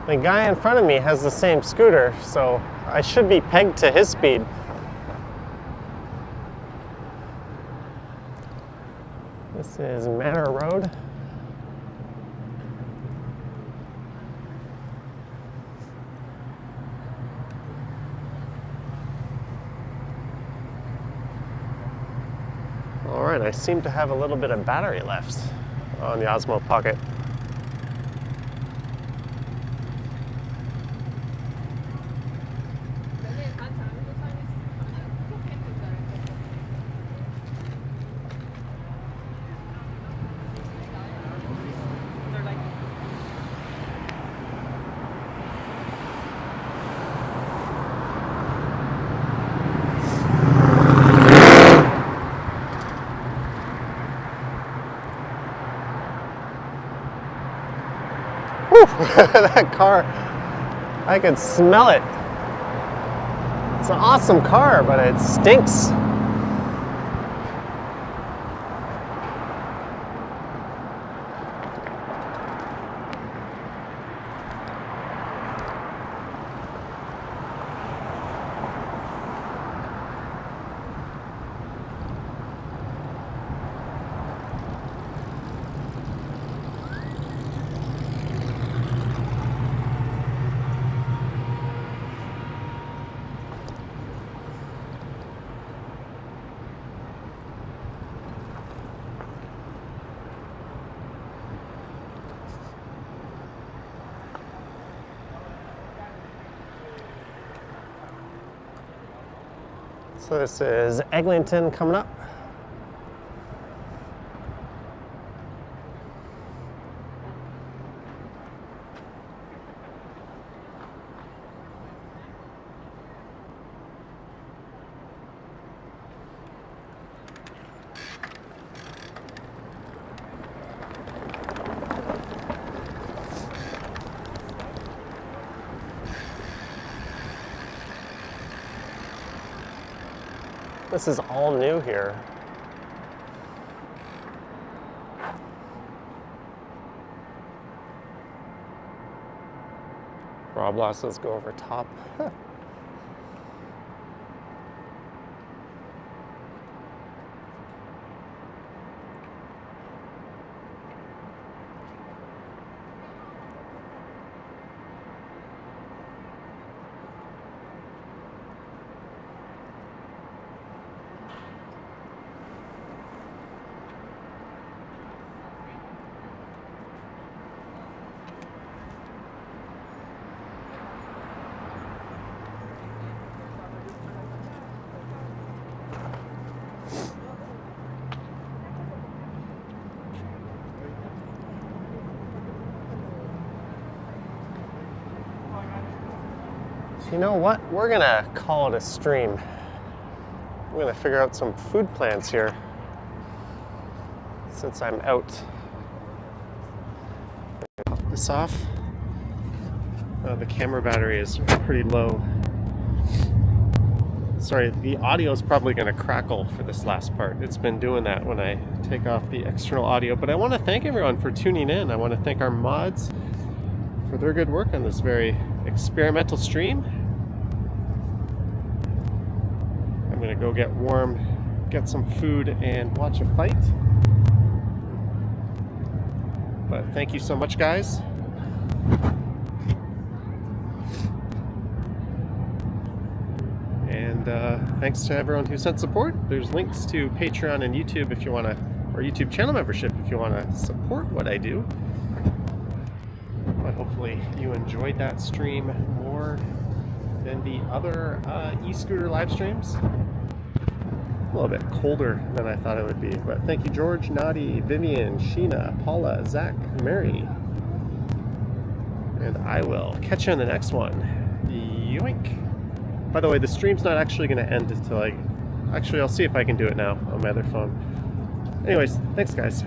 The guy in front of me has the same scooter, so I should be pegged to his speed. This is Manor Road. All right, I seem to have a little bit of battery left on the Osmo Pocket. That car, I could smell it. It's an awesome car, but it stinks. So this is Eglinton coming up. This is all new here. Rob Law says go over top. You know what? We're gonna call it a stream. We're gonna figure out some food plans here since I'm out. Pop this off. The camera battery is pretty low. Sorry, the audio is probably gonna crackle for this last part. It's been doing that when I take off the external audio, but I want to thank everyone for tuning in. I want to thank our mods for their good work on this very experimental stream. I'm gonna go get warm, get some food, and watch a fight. But thank you so much, guys. And thanks to everyone who sent support. There's links to Patreon and YouTube if you want to, or YouTube channel membership if you want to support what I do. But hopefully you enjoyed that stream more than the other e-scooter live streams. A little bit colder than I thought it would be, but thank you George, Nadi, Vivian, Sheena, Paula, Zach, Mary, and I will catch you on the next one. Yoink! By the way, the stream's not actually going to end until actually I'll see if I can do it now on my other phone. Anyways, thanks guys.